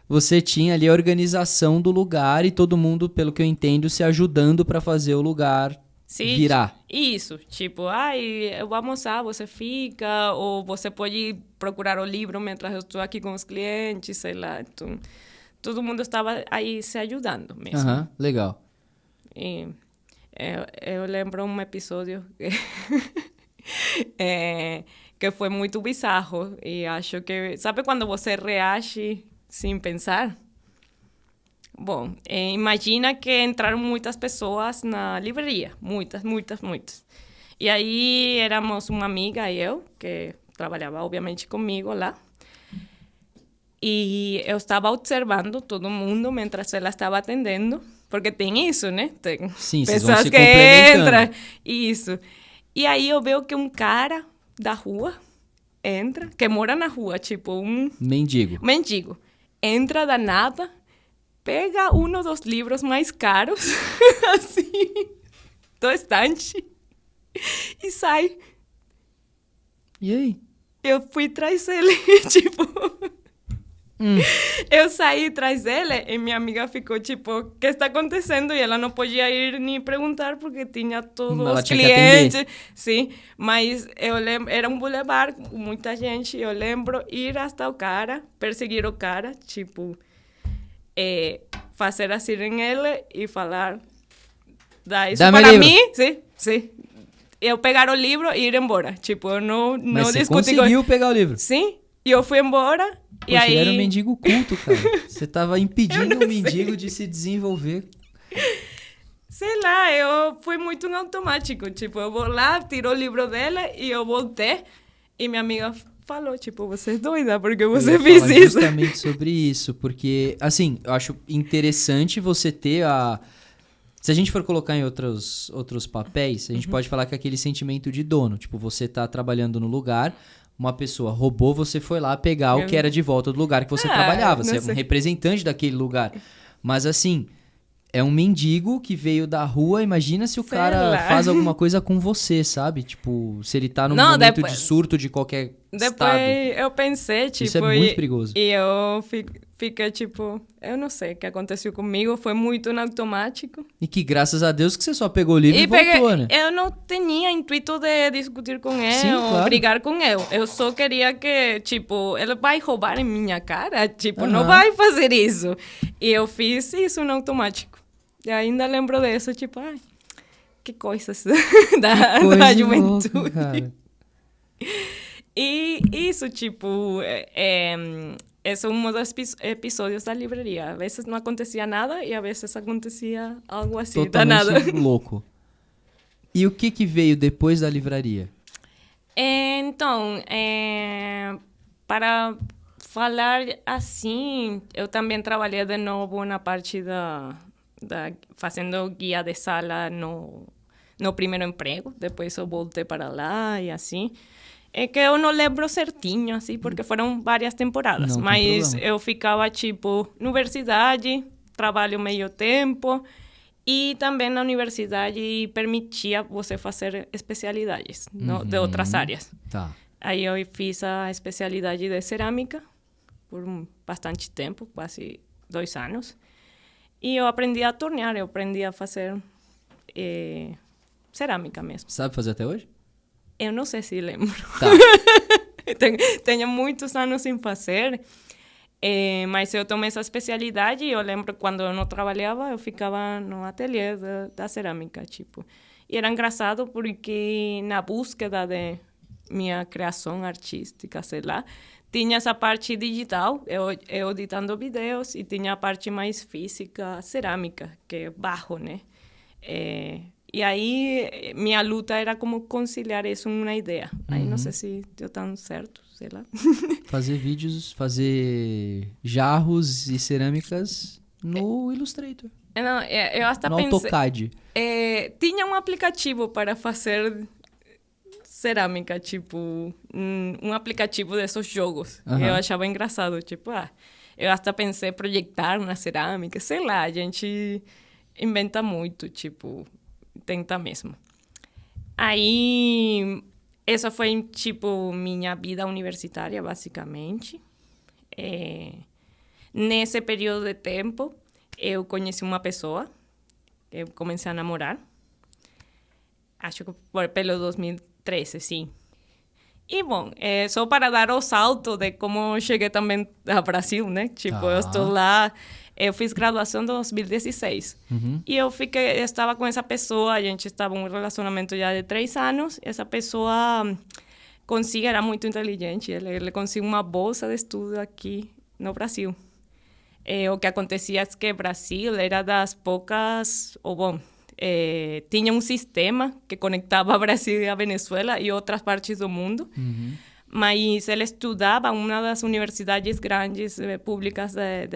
A: você tinha ali a organização do lugar e todo mundo, pelo que eu entendo, se ajudando para fazer o lugar virar.
B: Isso, tipo, eu vou almoçar, você fica, ou você pode procurar o livro enquanto eu estou aqui com os clientes, sei lá, então... Todo mundo estava aí se ajudando mesmo.
A: Legal.
B: E eu lembro um episódio que foi muito bizarro. E acho que... Sabe quando você reage sem pensar? Bom, imagina que entraram muitas pessoas na livraria. Muitas. E aí éramos uma amiga e eu, que trabalhava obviamente comigo lá. E eu estava observando todo mundo enquanto ela estava atendendo, porque tem isso, né? Tem pessoas que entram. Isso. E aí eu vejo que um cara da rua entra, que mora na rua, tipo um...
A: Mendigo.
B: Entra da nada, pega um dos livros mais caros, assim, do estante, e sai.
A: E aí?
B: Eu fui atrás dele, tipo... Eu saí atrás dele e minha amiga ficou tipo, o que está acontecendo? E ela não podia ir nem perguntar porque tinha todos
A: Ela
B: os
A: tinha que
B: clientes. Sim, mas eu lembro, era um boulevard com muita gente. Eu lembro ir até o cara, perseguir o cara, tipo, fazer assim nele e falar, dá isso
A: Dá-me
B: para
A: livro.
B: mim. Sim, sim. Eu pegar o livro e ir embora. Tipo, eu não
A: Mas
B: discuti
A: você conseguiu pegar o livro.
B: Sim, e eu fui embora.
A: Poxa,
B: E aí...
A: ele era um mendigo culto, cara. Você tava impedindo o mendigo de se desenvolver.
B: Sei lá, eu fui muito no automático. Tipo, eu vou lá, tiro o livro dela e eu voltei. E minha amiga falou, tipo, você é doida, porque você
A: Eu ia
B: fez
A: falar
B: isso.
A: justamente sobre isso, porque, assim, eu acho interessante você ter a... Se a gente for colocar em outros papéis, a gente pode falar que é aquele sentimento de dono. Tipo, você tá trabalhando no lugar, uma pessoa roubou, você foi lá pegar o que era de volta do lugar que você trabalhava. Você é um representante daquele lugar. Mas, assim, é um mendigo que veio da rua. Imagina se o cara faz alguma coisa com você, sabe? Tipo, se ele tá num momento de surto de qualquer estado.
B: Depois eu pensei, tipo...
A: Isso é muito perigoso.
B: E eu fiquei, tipo... Eu não sei o que aconteceu comigo. Foi muito no automático.
A: E que, graças a Deus, que você só pegou o livro e voltou, né?
B: Eu não tinha intuito de discutir com ele.
A: Sim,
B: ou
A: claro.
B: brigar com ele. Eu só queria que, tipo... Ele vai roubar em minha cara? Tipo, não vai fazer isso. E eu fiz isso no automático. E ainda lembro disso, tipo... Ai, que coisas da juventude.
A: Louca, cara.
B: E isso, tipo, esse é um dos episódios da livraria. Às vezes não acontecia nada e às vezes acontecia algo assim, danado.
A: Totalmente louco. E o que veio depois da livraria?
B: Então, para falar assim, eu também trabalhei de novo na parte fazendo guia de sala no primeiro emprego. Depois eu voltei para lá e assim. É que eu não lembro certinho, assim, porque foram várias temporadas.
A: Não
B: mas eu ficava, tipo, universidade, trabalho meio tempo. E também na universidade permitia você fazer especialidades de outras áreas.
A: Tá.
B: Aí eu fiz a especialidade de cerâmica por bastante tempo, quase 2 anos. E eu aprendi a tornear, eu aprendi a fazer cerâmica mesmo.
A: Sabe fazer até hoje?
B: Eu não sei se lembro.
A: Tá.
B: Tenho muitos anos sem fazer, mas eu tomei essa especialidade e eu lembro quando eu não trabalhava, eu ficava no ateliê da cerâmica, tipo. E era engraçado porque na búsqueda de minha criação artística, sei lá, tinha essa parte digital, eu editando vídeos, e tinha a parte mais física, cerâmica, que é barro, né? E aí, minha luta era como conciliar isso em uma ideia. Aí não sei se deu tão certo, sei lá.
A: Fazer vídeos, fazer jarros e cerâmicas no Illustrator.
B: Não, eu até
A: no
B: pensei...
A: AutoCAD.
B: Tinha um aplicativo para fazer cerâmica, tipo... Um aplicativo desses jogos. Eu achava engraçado, tipo... eu até pensei projetar na cerâmica, sei lá, a gente inventa muito, tipo... Tenta mesmo. Aí, essa foi, tipo, minha vida universitária, basicamente. Nesse período de tempo, eu conheci uma pessoa, eu comecei a namorar. Acho que pelo 2013, sim. E, bom, só para dar o salto de como cheguei também ao Brasil, né? Tipo, eu estou lá... Eu fiz graduação em 2016. E eu estava com essa pessoa, a gente estava em um relacionamento já de 3 anos. Essa pessoa era muito inteligente, ele conseguiu uma bolsa de estudo aqui no Brasil. O que acontecia é que o Brasil era das poucas... tinha um sistema que conectava o Brasil e a Venezuela e outras partes do mundo. Mas ele estudava em uma das universidades grandes públicas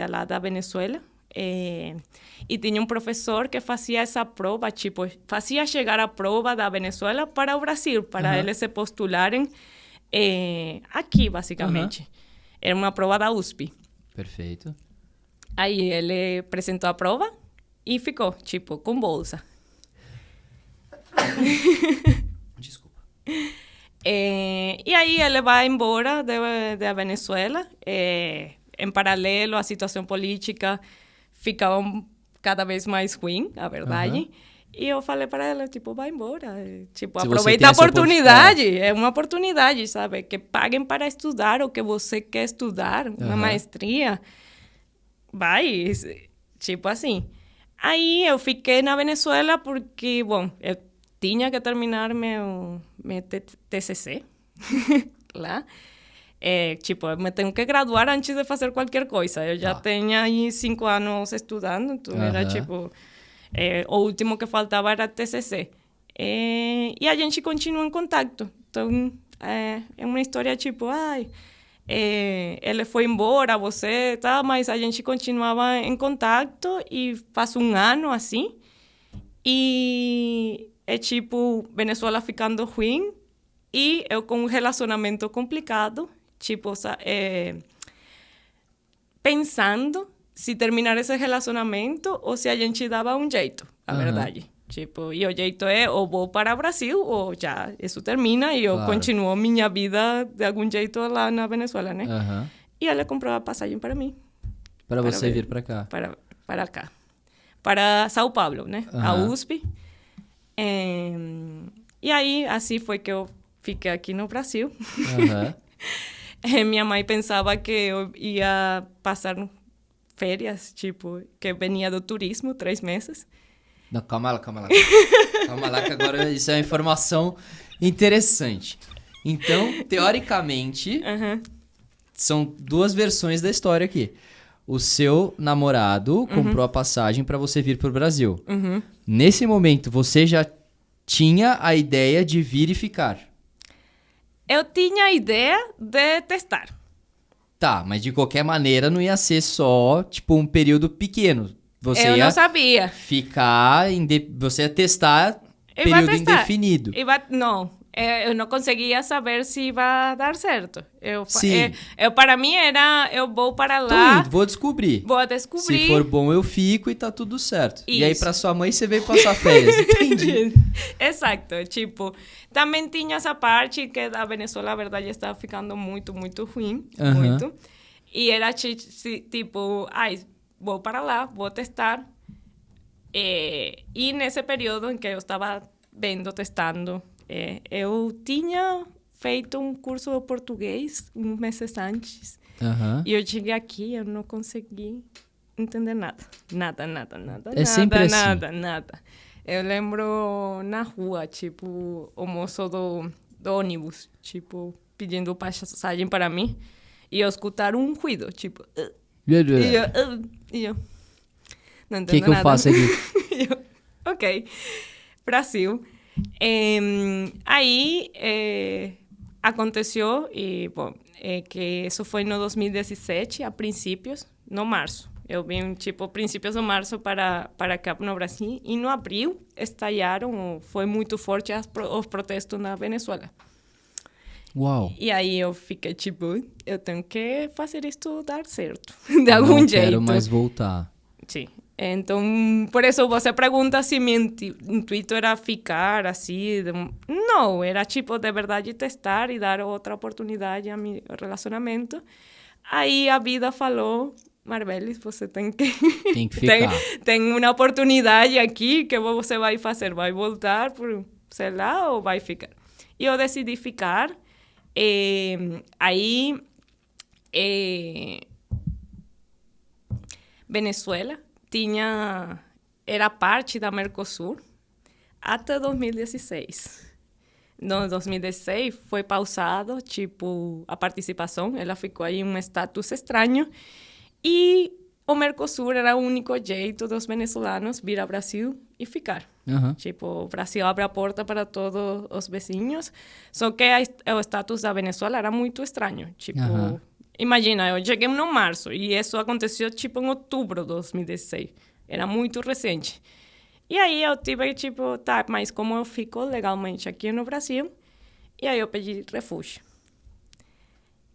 B: lá da Venezuela. E tinha um professor que fazia essa prova, tipo, fazia chegar a prova da Venezuela para o Brasil, para eles se postularem aqui, basicamente. Era uma prova da USP.
A: Perfeito.
B: Aí ele apresentou a prova e ficou, tipo, com bolsa.
A: Desculpa.
B: E aí ele vai embora da Venezuela, em paralelo, a situação política ficava cada vez mais ruim, a verdade. E eu falei para ela, tipo, vai embora. Tipo,
A: Se
B: aproveita a oportunidade. É uma oportunidade, sabe? Que paguem para estudar o que você quer estudar. Uma maestria. Vai. Tipo assim. Aí eu fiquei na Venezuela porque, bom, eu tinha que terminar meu TCC lá. Tipo, eu me tenho que graduar antes de fazer qualquer coisa. Eu já tenho aí 5 anos estudando, então era tipo... o último que faltava era TCC. E a gente continua em contato. Então, é uma história tipo, ele foi embora, você, tá? Mas a gente continuava em contato e faz um ano assim. E é tipo, Venezuela ficando ruim e eu com um relacionamento complicado, tipo, pensando se terminar esse relacionamento ou se a gente dava um jeito, a verdade. Tipo, e o jeito é ou vou para o Brasil ou já isso termina e eu continuo minha vida de algum jeito lá na Venezuela, né? E ele comprou a passagem para mim.
A: Para você vir para cá?
B: Para cá. Para São Paulo, né? A USP. E aí, assim foi que eu fiquei aqui no Brasil. Minha mãe pensava que eu ia passar férias, tipo, que venia do turismo, 3 meses.
A: Não, calma lá. Calma lá que agora isso é uma informação interessante. Então, teoricamente, são 2 versões da história aqui. O seu namorado comprou a passagem para você vir pro Brasil. Nesse momento, você já tinha a ideia de vir e ficar?
B: Eu tinha a ideia de testar.
A: Tá, mas de qualquer maneira não ia ser só, tipo, um período pequeno. Você
B: eu
A: ia
B: não sabia.
A: Ficar... Você ia testar período indefinido.
B: Não, eu não conseguia saber se ia dar certo.
A: Sim.
B: Para mim era, eu vou para lá...
A: Tô indo, vou descobrir. Se for bom, eu fico e tá tudo certo. Isso. E aí, pra sua mãe, você veio passar férias. Entendi.
B: Exato. Tipo, também tinha essa parte que da Venezuela, a verdade, estava ficando muito, muito ruim. Muito. E era tipo, vou para lá, vou testar. E nesse período em que eu estava testando, eu tinha feito um curso de português uns meses antes. E eu cheguei aqui, eu não consegui entender nada. Nada.
A: Sempre assim.
B: Nada. Eu lembro na rua, tipo, o moço do ônibus, tipo, pedindo passagem para mim. E eu escutar um ruído, tipo... E eu não entendo nada.
A: Que eu faço aqui?
B: Ok. Brasil. Aí aconteceu, e, bom, que isso foi no 2017, a princípios, no março. Eu vim, tipo, princípios de março para cá no Brasil. E no abril estalaram, foi muito forte os protestos na Venezuela.
A: Uau!
B: E aí eu fiquei, tipo, eu tenho que fazer isto dar certo, de algum jeito.
A: Não quero mais voltar.
B: Sim. Então, por isso você pergunta se meu intuito era ficar assim. Não, era tipo, de verdade, testar e dar outra oportunidade a meu relacionamento. Aí a vida falou, Marbelis, você tem que
A: ficar.
B: tem uma oportunidade aqui que você vai fazer. Vai voltar, por, sei lá, ou vai ficar? E eu decidi ficar. Aí, Venezuela era parte da Mercosul até 2016. No 2016 foi pausado, tipo, a participação, ela ficou aí em um status estranho, e o Mercosul era o único jeito dos venezuelanos vir ao Brasil e ficar. Tipo, o Brasil abre a porta para todos os vizinhos, só que o status da Venezuela era muito estranho, tipo... Imagina, eu cheguei no março e isso aconteceu tipo em outubro de 2016. Era muito recente. E aí eu tive tipo, tá, mas como eu fico legalmente aqui no Brasil? E aí eu pedi refúgio.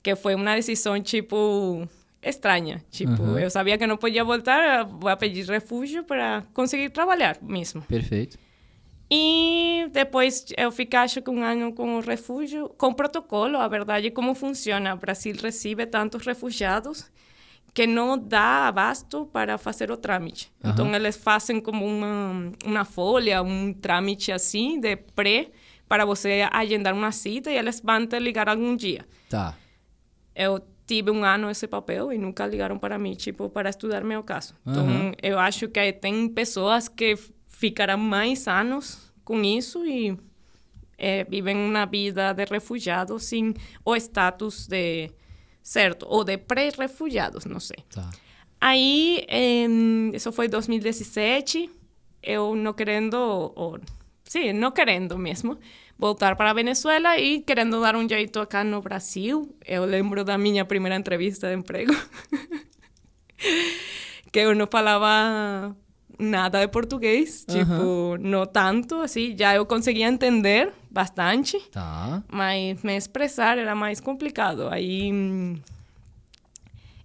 B: Que foi uma decisão tipo estranha. Tipo, eu sabia que não podia voltar, vou pedir refúgio para conseguir trabalhar mesmo.
A: Perfeito.
B: E depois eu fiquei, acho que 1 ano com o refúgio, com protocolo, a verdade, como funciona. O Brasil recebe tantos refugiados que não dá abasto para fazer o trâmite. Então, eles fazem como uma folha, um trâmite assim, de pré, para você agendar uma cita e eles vão te ligar algum dia.
A: Tá.
B: Eu tive um ano esse papel e nunca ligaram para mim, tipo, para estudar meu caso. Então, eu acho que tem pessoas que ficarão mais anos com isso e vivem uma vida de refugiados sem o status de... certo, ou de pré-refugiados, não sei.
A: Tá.
B: Aí, isso foi em 2017, eu não querendo, não querendo mesmo, voltar para a Venezuela e querendo dar um jeito acá no Brasil. Eu lembro da minha primeira entrevista de emprego, que eu não falava nada de português, tipo, não tanto, assim, já eu conseguia entender bastante,
A: Tá.
B: mas me expressar era mais complicado. Aí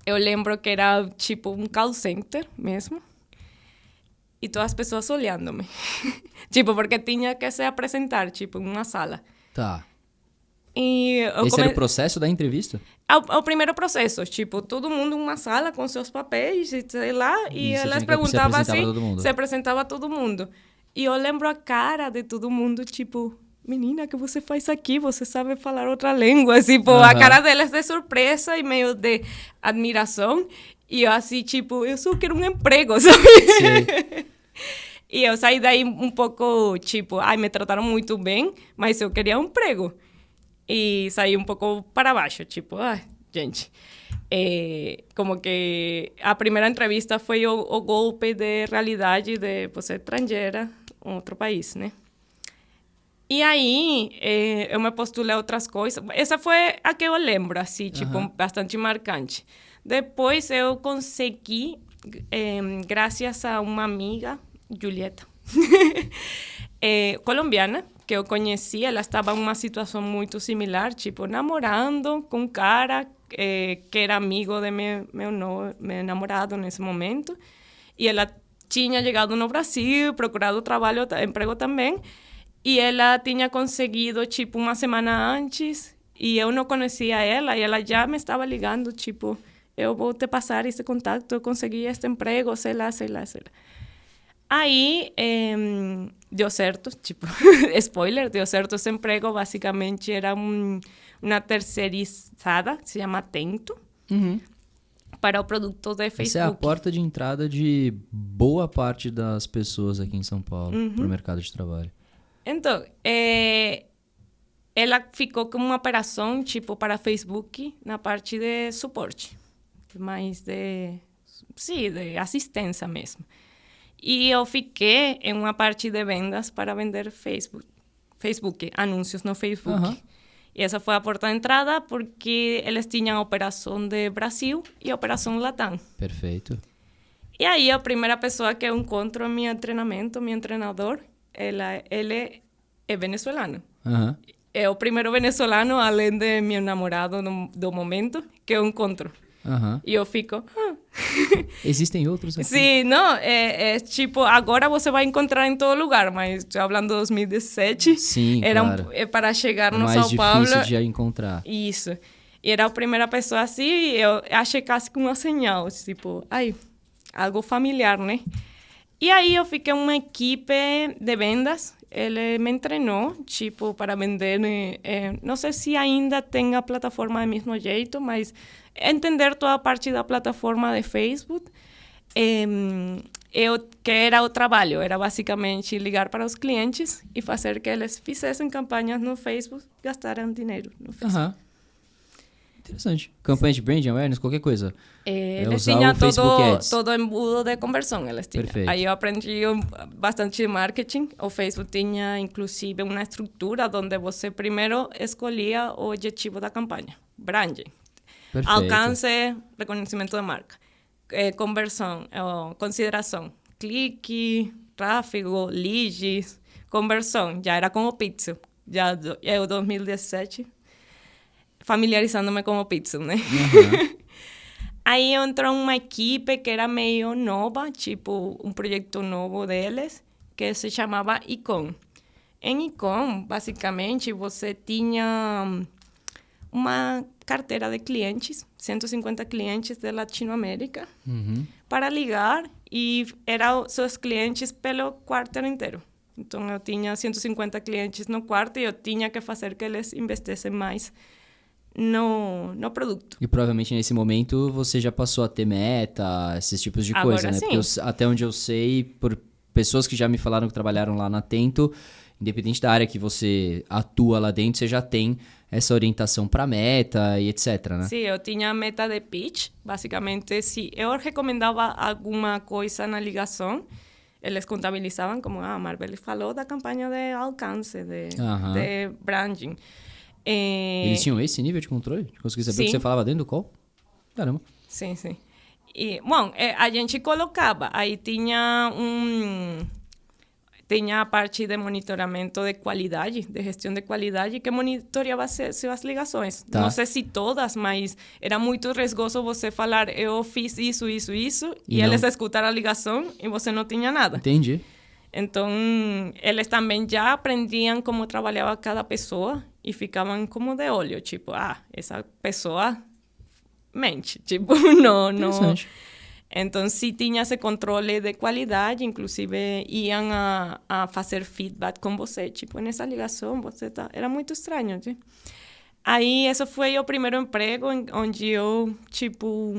B: eu lembro que era tipo um call center mesmo, e todas as pessoas olhando-me, tipo, porque tinha que se apresentar, tipo, em uma sala.
A: Tá.
B: E
A: Esse era o processo da entrevista?
B: o primeiro processo, tipo, todo mundo em uma sala com seus papéis, e sei lá, e elas perguntavam assim, se apresentava todo mundo. E eu lembro a cara de todo mundo, tipo, menina, o que você faz aqui? Você sabe falar outra língua? Tipo, a cara delas de surpresa e meio de admiração. E eu assim, tipo, eu só quero um emprego, sabe? Sim. E eu saí daí um pouco, tipo, me trataram muito bem, mas eu queria um emprego. E saí um pouco para baixo, tipo, gente. Como que a primeira entrevista foi o golpe de realidade de você estrangeira em outro país, né? E aí, eu me postulei a outras coisas. Essa foi a que eu lembro, assim, tipo, bastante marcante. Depois eu consegui, graças a uma amiga, Julieta, colombiana, que eu conheci, ela estava em uma situação muito similar, tipo, namorando com um cara que era amigo de meu namorado nesse momento, e ela tinha chegado no Brasil, procurado trabalho, emprego também, e ela tinha conseguido, tipo, uma semana antes, e eu não conhecia ela, e ela já me estava ligando, tipo, eu vou te passar esse contato, eu consegui este emprego, sei lá. Aí, deu certo, tipo, spoiler, deu certo esse emprego, basicamente era uma terceirizada, se chama Atento, para o produto de Facebook.
A: Essa é a porta de entrada de boa parte das pessoas aqui em São Paulo, para o mercado de trabalho.
B: Então, ela ficou com uma operação, tipo, para Facebook, na parte de suporte, mais de assistência mesmo. E eu fiquei em uma parte de vendas para vender Facebook, anúncios no Facebook. E essa foi a porta de entrada porque eles tinham a operação de Brasil e a operação Latam.
A: Perfeito.
B: E aí a primeira pessoa que eu encontro em meu treinamento, meu treinador, ele é venezuelano. É o primeiro venezuelano, além de meu namorado do momento, que eu encontro. E eu fico...
A: Existem outros aqui?
B: Sim, não, tipo, agora você vai encontrar em todo lugar, mas estou falando de 2017.
A: Sim,
B: era
A: claro.
B: Para chegar no
A: mais
B: São Paulo...
A: difícil de encontrar.
B: Isso. E era a primeira pessoa assim, e eu achei quase que uma señal, tipo, algo familiar, né? E aí eu fiquei em uma equipe de vendas, ele me treinou, tipo, para vender, não sei se ainda tem a plataforma do mesmo jeito, mas entender toda a parte da plataforma de Facebook, que era o trabalho, era basicamente ligar para os clientes e fazer que eles fizessem campanhas no Facebook, gastaram dinheiro no Facebook.
A: Interessante. Campanha de brand awareness, qualquer coisa.
B: Eles
A: usar
B: tinham
A: o Facebook Ads.
B: todo embudo de conversão, eles tinham.
A: Perfeito.
B: Aí eu aprendi bastante de marketing. O Facebook tinha, inclusive, uma estrutura onde você primeiro escolhia o objetivo da campanha. Branding.
A: Perfeito.
B: Alcance, reconhecimento de marca. Conversão, consideração. Clique, tráfego, leads, conversão. Já era com o Pixel. Já em 2017... familiarizando-me com o Pixel, né? Aí entrou uma equipe que era meio nova, tipo um projeto novo deles, que se chamava Icon. Em Icon, basicamente, você tinha carteira de clientes, 150 clientes de Latinoamérica, para ligar, e eram seus clientes pelo quarto inteiro. Então, eu tinha 150 clientes no quarto e eu tinha que fazer que eles investissem mais no produto.
A: E provavelmente nesse momento você já passou a ter meta, esses tipos de coisa, né?
B: Sim.
A: Porque até onde eu sei, por pessoas que já me falaram que trabalharam lá na Atento, independente da área que você atua lá dentro, você já tem essa orientação para meta e etc, né?
B: Sim, eu tinha meta de pitch. Basicamente, se eu recomendava alguma coisa na ligação, eles contabilizavam como, Marvel falou da campanha de alcance, de branding.
A: Eles tinham esse nível de controle? De conseguir saber o que você falava dentro do call? Caramba.
B: Sim. E, bom, a gente colocava, aí tinha a parte de monitoramento de qualidade, de gestão de qualidade, que monitoreava suas ligações. Tá. Não sei se todas, mas era muito riscoso você falar, eu fiz isso, e eles escutaram a ligação e você não tinha nada.
A: Entendi.
B: Então, eles também já aprendiam como trabalhava cada pessoa e ficavam como de olho, tipo, essa pessoa mente, tipo, não. Então, se tinha esse controle de qualidade, inclusive iam a fazer feedback com você, tipo, nessa ligação, você tá... Era muito estranho, né? Aí, esse foi o primeiro emprego onde eu, tipo...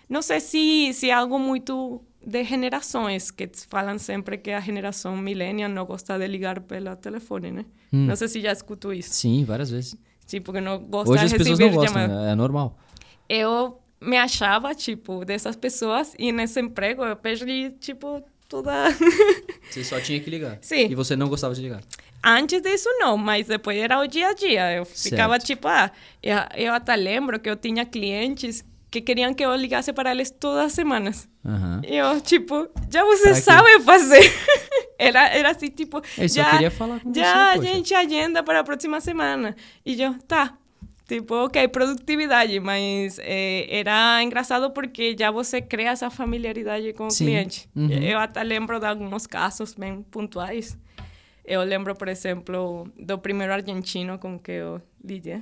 B: Não sei se é algo muito de gerações, que falam sempre que a geração millennial não gosta de ligar pelo telefone, né? Não sei se já escutou isso.
A: Sim, várias vezes.
B: Tipo, que não gosta
A: Hoje
B: de
A: as pessoas
B: receber
A: não gostam,
B: chamada.
A: É normal.
B: Eu me achava, tipo, dessas pessoas, e nesse emprego eu perdi, tipo, toda...
A: Você só tinha que ligar.
B: Sim.
A: E você não gostava de ligar.
B: Antes disso, não, mas depois era o dia a dia. Eu ficava, tipo, eu até lembro que eu tinha clientes que queriam que eu ligasse para eles todas as semanas. E eu, tipo, já você sabe fazer. Era assim, tipo...
A: Eu só queria falar com você,
B: a gente agenda para a próxima semana. E eu, tá. Tipo, ok, produtividade, mas era engraçado porque já você cria essa familiaridade com o cliente. Eu até lembro de alguns casos bem pontuais. Eu lembro, por exemplo, do primeiro argentino com que eu lidei,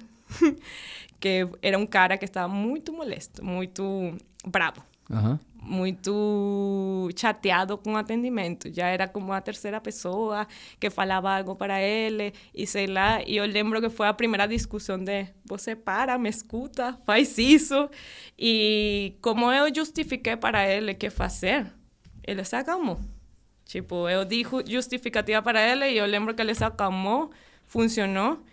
B: que era um cara que estava muito molesto, muito bravo, muito chateado com o atendimento. Já era como a terceira pessoa que falava algo para ele e sei lá. E eu lembro que foi a primeira discussão de você para, me escuta, faz isso. E como eu justifiquei para ele que fazer, ele se acalmou. Tipo, eu dei justificativa para ele e eu lembro que ele se acalmou, funcionou.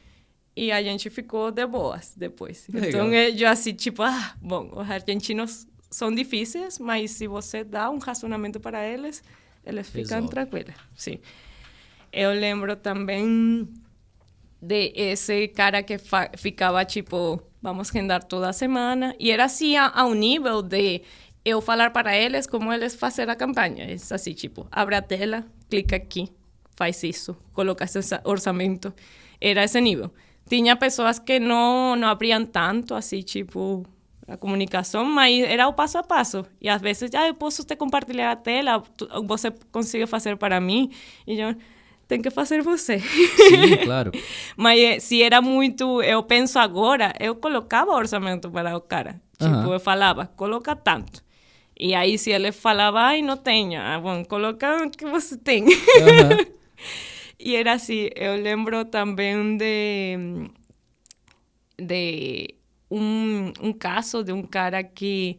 B: E a gente ficou de boas depois. Legal. Então, eu assim, tipo, bom, os argentinos são difíceis, mas se você dá um racionamento para eles ficam tranquilos. Sim. Eu lembro também de esse cara que ficava, tipo, vamos agendar toda semana. E era assim, ao nível de eu falar para eles como eles fazer a campanha. É assim, tipo, abre a tela, clica aqui, faz isso, coloca esse orçamento. Era esse nível. Tinha pessoas que não abriam tanto, assim, tipo, a comunicação, mas era o passo a passo. E às vezes, eu posso te compartilhar a tela, você consegue fazer para mim? E eu, tem que fazer você.
A: Sim, claro.
B: Mas se era muito, eu penso agora, eu colocava orçamento para o cara. Tipo, eu falava, coloca tanto. E aí, se ele falava, não tenho, bom, coloca o que você tem. E era assim, eu lembro também de um caso de um cara que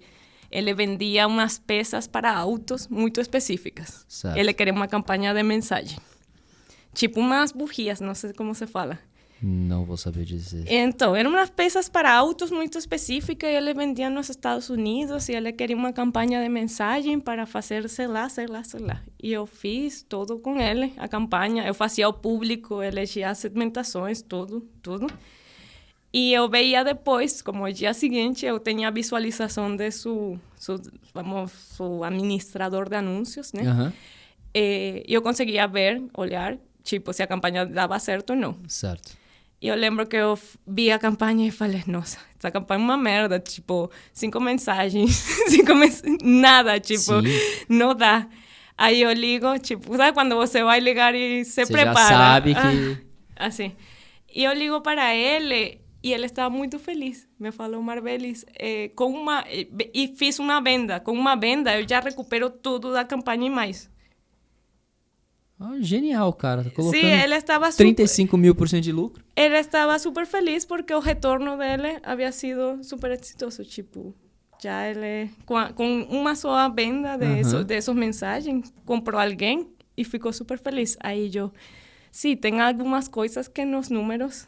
B: ele vendia umas peças para autos muito específicas. Certo. Ele queria uma campanha de mensagem. Tipo umas bugias, não sei como se fala.
A: Não vou saber dizer.
B: Então, eram umas peças para autos muito específicas e ele vendia nos Estados Unidos e ele queria uma campanha de mensagem para fazer, sei lá. E eu fiz tudo com ele, a campanha. Eu fazia o público, elegia as segmentações, tudo. E eu veia depois, como o dia seguinte, eu tinha a visualização de seu administrador de anúncios, né? E eu conseguia olhar, tipo, se a campanha dava certo ou não.
A: Certo.
B: E eu lembro que eu vi a campanha e falei, nossa, essa campanha é uma merda, tipo, 5 mensagens, nada, tipo, não dá. Aí eu ligo, tipo, sabe quando você vai ligar e se prepara?
A: Você já sabe que...
B: Assim. E eu ligo para ele E ele estava muito feliz. Me falou, Marbelis, e fiz uma venda. Com uma venda, eu já recupero tudo da campanha e mais.
A: Genial, cara. Tá colocando
B: Sim, ele estava
A: 35.000% de lucro.
B: Ele estava super feliz porque o retorno dele havia sido super exitoso. Tipo, já ele, com uma só venda de essas mensagens, comprou alguém e ficou super feliz. Aí eu, sim, tem algumas coisas que nos números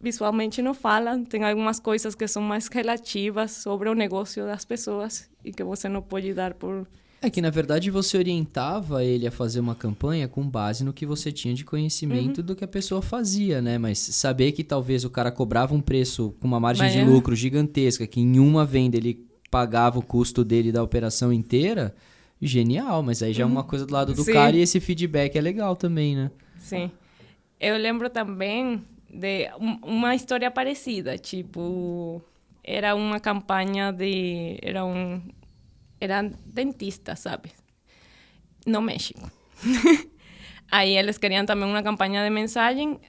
B: visualmente não falam, tem algumas coisas que são mais relativas sobre o negócio das pessoas e que você não pode dar por...
A: É que, na verdade, você orientava ele a fazer uma campanha com base no que você tinha de conhecimento do que a pessoa fazia, né? Mas saber que talvez o cara cobrava um preço com uma margem de lucro gigantesca, que em uma venda ele pagava o custo dele da operação inteira, genial. Mas aí já é uma coisa do lado do cara e esse feedback é legal também, né?
B: Sim. Eu lembro também de uma história parecida, tipo, era uma campanha de... Era dentista, sabe? No México. Aí eles queriam também uma campanha de mensagem,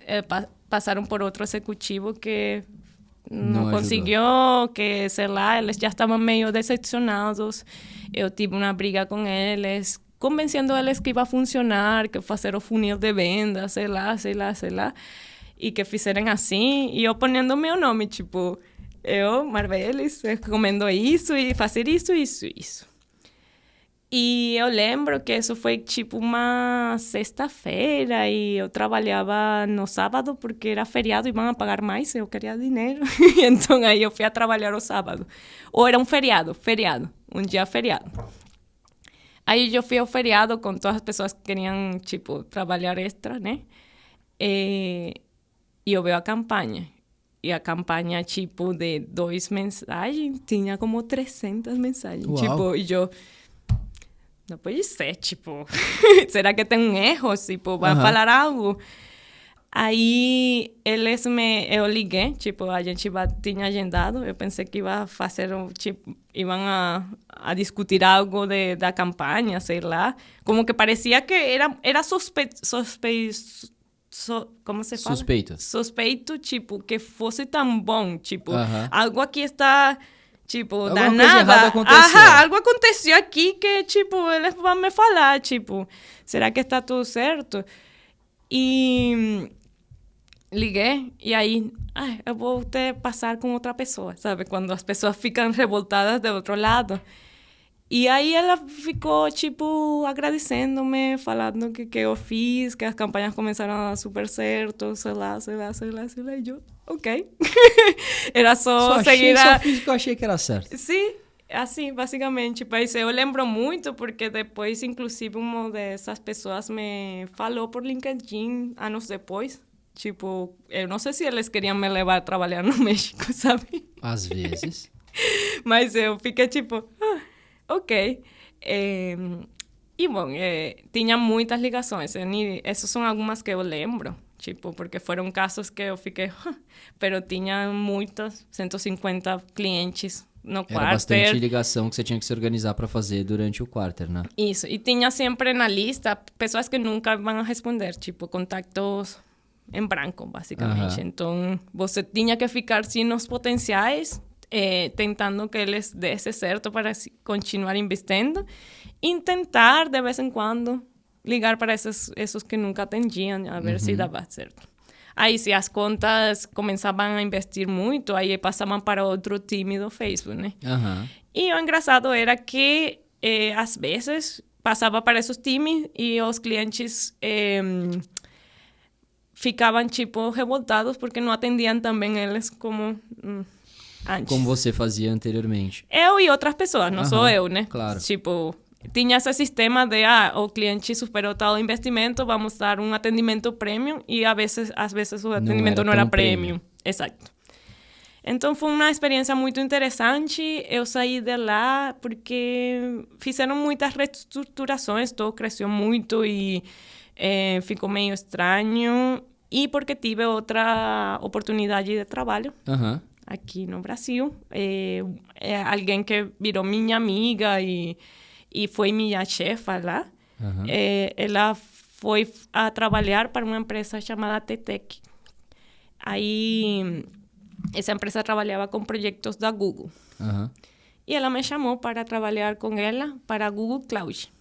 B: passaram por outro executivo que não conseguiu, que, sei lá, eles já estavam meio decepcionados. Eu tive uma briga com eles, convencendo eles que ia funcionar, que fazer o funil de venda, sei lá. E que fizeram assim, e eu ponendo meu nome, tipo... Eu, Marbelis, recomendo isso e fazer isso. E eu lembro que isso foi tipo uma sexta-feira e eu trabalhava no sábado porque era feriado e iam pagar mais, eu queria dinheiro. Então aí eu fui a trabalhar o sábado. Ou era um feriado, um dia feriado. Aí eu fui ao feriado com todas as pessoas que queriam, tipo, trabalhar extra, né? E eu vi a campanha. E a campanha, tipo, de 2 mensagens, tinha como 300 mensagens.
A: Uau.
B: Tipo, e eu... Não pode ser, tipo... Será que tem um erro? Tipo, vai falar algo? Aí, eu liguei, tipo, a gente tinha agendado. Eu pensei que ia fazer, tipo... Iam a discutir algo da campanha, sei lá. Como que parecia que era como se fala? Suspeito, tipo, que fosse tão bom, tipo, algo aqui está, tipo, danado.
A: Coisa errada aconteceu.
B: Algo aconteceu aqui que, tipo, eles vão me falar, tipo, será que está tudo certo? E liguei, e aí, eu vou ter que passar com outra pessoa, sabe? Quando as pessoas ficam revoltadas do outro lado. E aí ela ficou, tipo, agradecendo-me, falando que eu fiz, que as campanhas começaram a dar super certo, sei lá. E eu, ok. Era só seguir
A: Só fiz o que eu achei que era certo.
B: Sim, assim, basicamente. Mas eu lembro muito porque depois, inclusive, uma dessas pessoas me falou por LinkedIn anos depois. Tipo, eu não sei se eles queriam me levar a trabalhar no México, sabe?
A: Às vezes.
B: Mas eu fiquei, tipo... Ok. E, bom, tinha muitas ligações. Essas são algumas que eu lembro, tipo, porque foram casos que eu fiquei... Pero tinha muitos, 150 clientes no quarter.
A: Era bastante ligação que você tinha que se organizar para fazer durante o quarter, né?
B: Isso. E tinha sempre na lista pessoas que nunca vão responder, tipo, contactos em branco, basicamente. Então, você tinha que ficar sem os potenciais... tentando que eles desse certo para continuar investindo, tentar de vez em quando ligar para esses que nunca atendiam, a ver se dava certo. Aí, se as contas começavam a investir muito, aí passavam para outro time do Facebook, né? E o engraçado era que, às vezes, passava para esses times e os clientes ficavam, tipo, revoltados porque não atendiam também eles como... antes.
A: Como você fazia anteriormente.
B: Eu e outras pessoas, não sou eu, né?
A: Claro.
B: Tipo, tinha esse sistema de, o cliente superou tal investimento, vamos dar um atendimento premium, e às vezes o atendimento não era premium. Exato. Então, foi uma experiência muito interessante. Eu saí de lá porque fizeram muitas reestruturações, tudo cresceu muito e ficou meio estranho. E porque tive outra oportunidade de trabalho. Aqui no Brasil. Alguém que virou minha amiga e foi minha chefa lá. Ela foi a trabalhar para uma empresa chamada TTEC. Aí essa empresa trabalhava com projetos da Google. E ela me chamou para trabalhar com ela para a Google Cloud,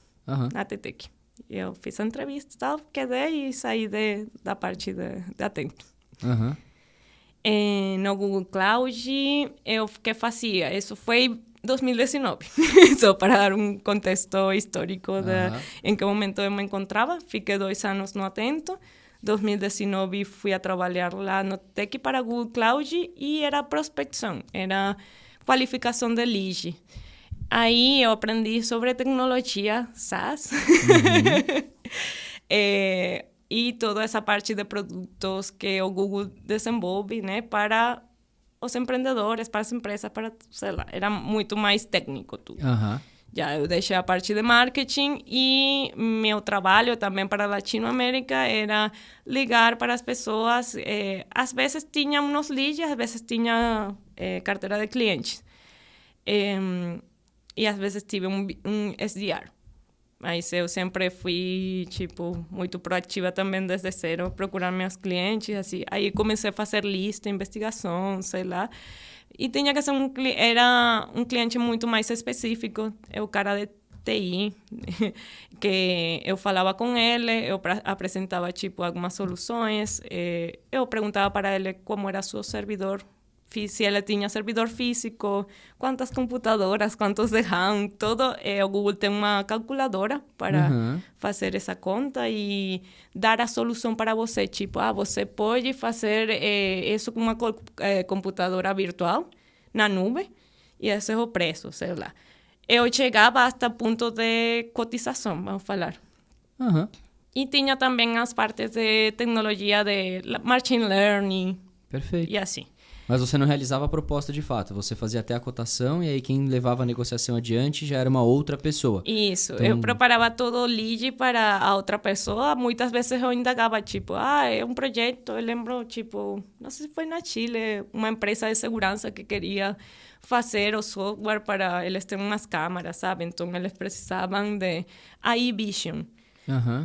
B: na TTEC. Eu fiz a entrevista e tal, quedei e saí da parte da Atento. No Google Cloud, eu que fazia? Isso foi 2019, só para dar um contexto histórico em que momento eu me encontrava. Fiquei 2 anos no Atento. 2019 fui a trabalhar lá no TTEC para Google Cloud e era prospecção, era qualificação de lead. Aí eu aprendi sobre tecnologia SaaS e toda essa parte de produtos que o Google desenvolve, né, para os empreendedores, para as empresas, para, sei lá, era muito mais técnico tudo. Já eu deixei a parte de marketing e meu trabalho também para a Latinoamérica era ligar para as pessoas. Às vezes tinha uns leads, às vezes tinha carteira de clientes. E às vezes tive um SDR. Mas eu sempre fui, tipo, muito proativa também desde zero, procurar meus clientes, assim. Aí comecei a fazer lista, investigação, sei lá. E tinha que ser era um cliente muito mais específico. É o cara de TI, que eu falava com ele, eu apresentava, tipo, algumas soluções. Eu perguntava para ele como era seu servidor, se ele tinha servidor físico, quantas computadoras, quantos de RAM, tudo. O Google tem uma calculadora para fazer essa conta e dar a solução para você. Tipo, você pode fazer isso com uma computadora virtual na nuvem e esse é o preço, sei lá. Eu chegava até ponto de cotização, vamos falar. E tinha também as partes de tecnologia de machine learning.
A: Perfeito.
B: E assim.
A: Mas você não realizava a proposta de fato, você fazia até a cotação e aí quem levava a negociação adiante já era uma outra pessoa.
B: Isso, então... eu preparava todo o lead para a outra pessoa. Muitas vezes eu indagava, tipo, é um projeto, eu lembro, tipo, não sei se foi na Chile, uma empresa de segurança que queria fazer o software para eles terem umas câmaras, sabe? Então eles precisavam de AI Vision.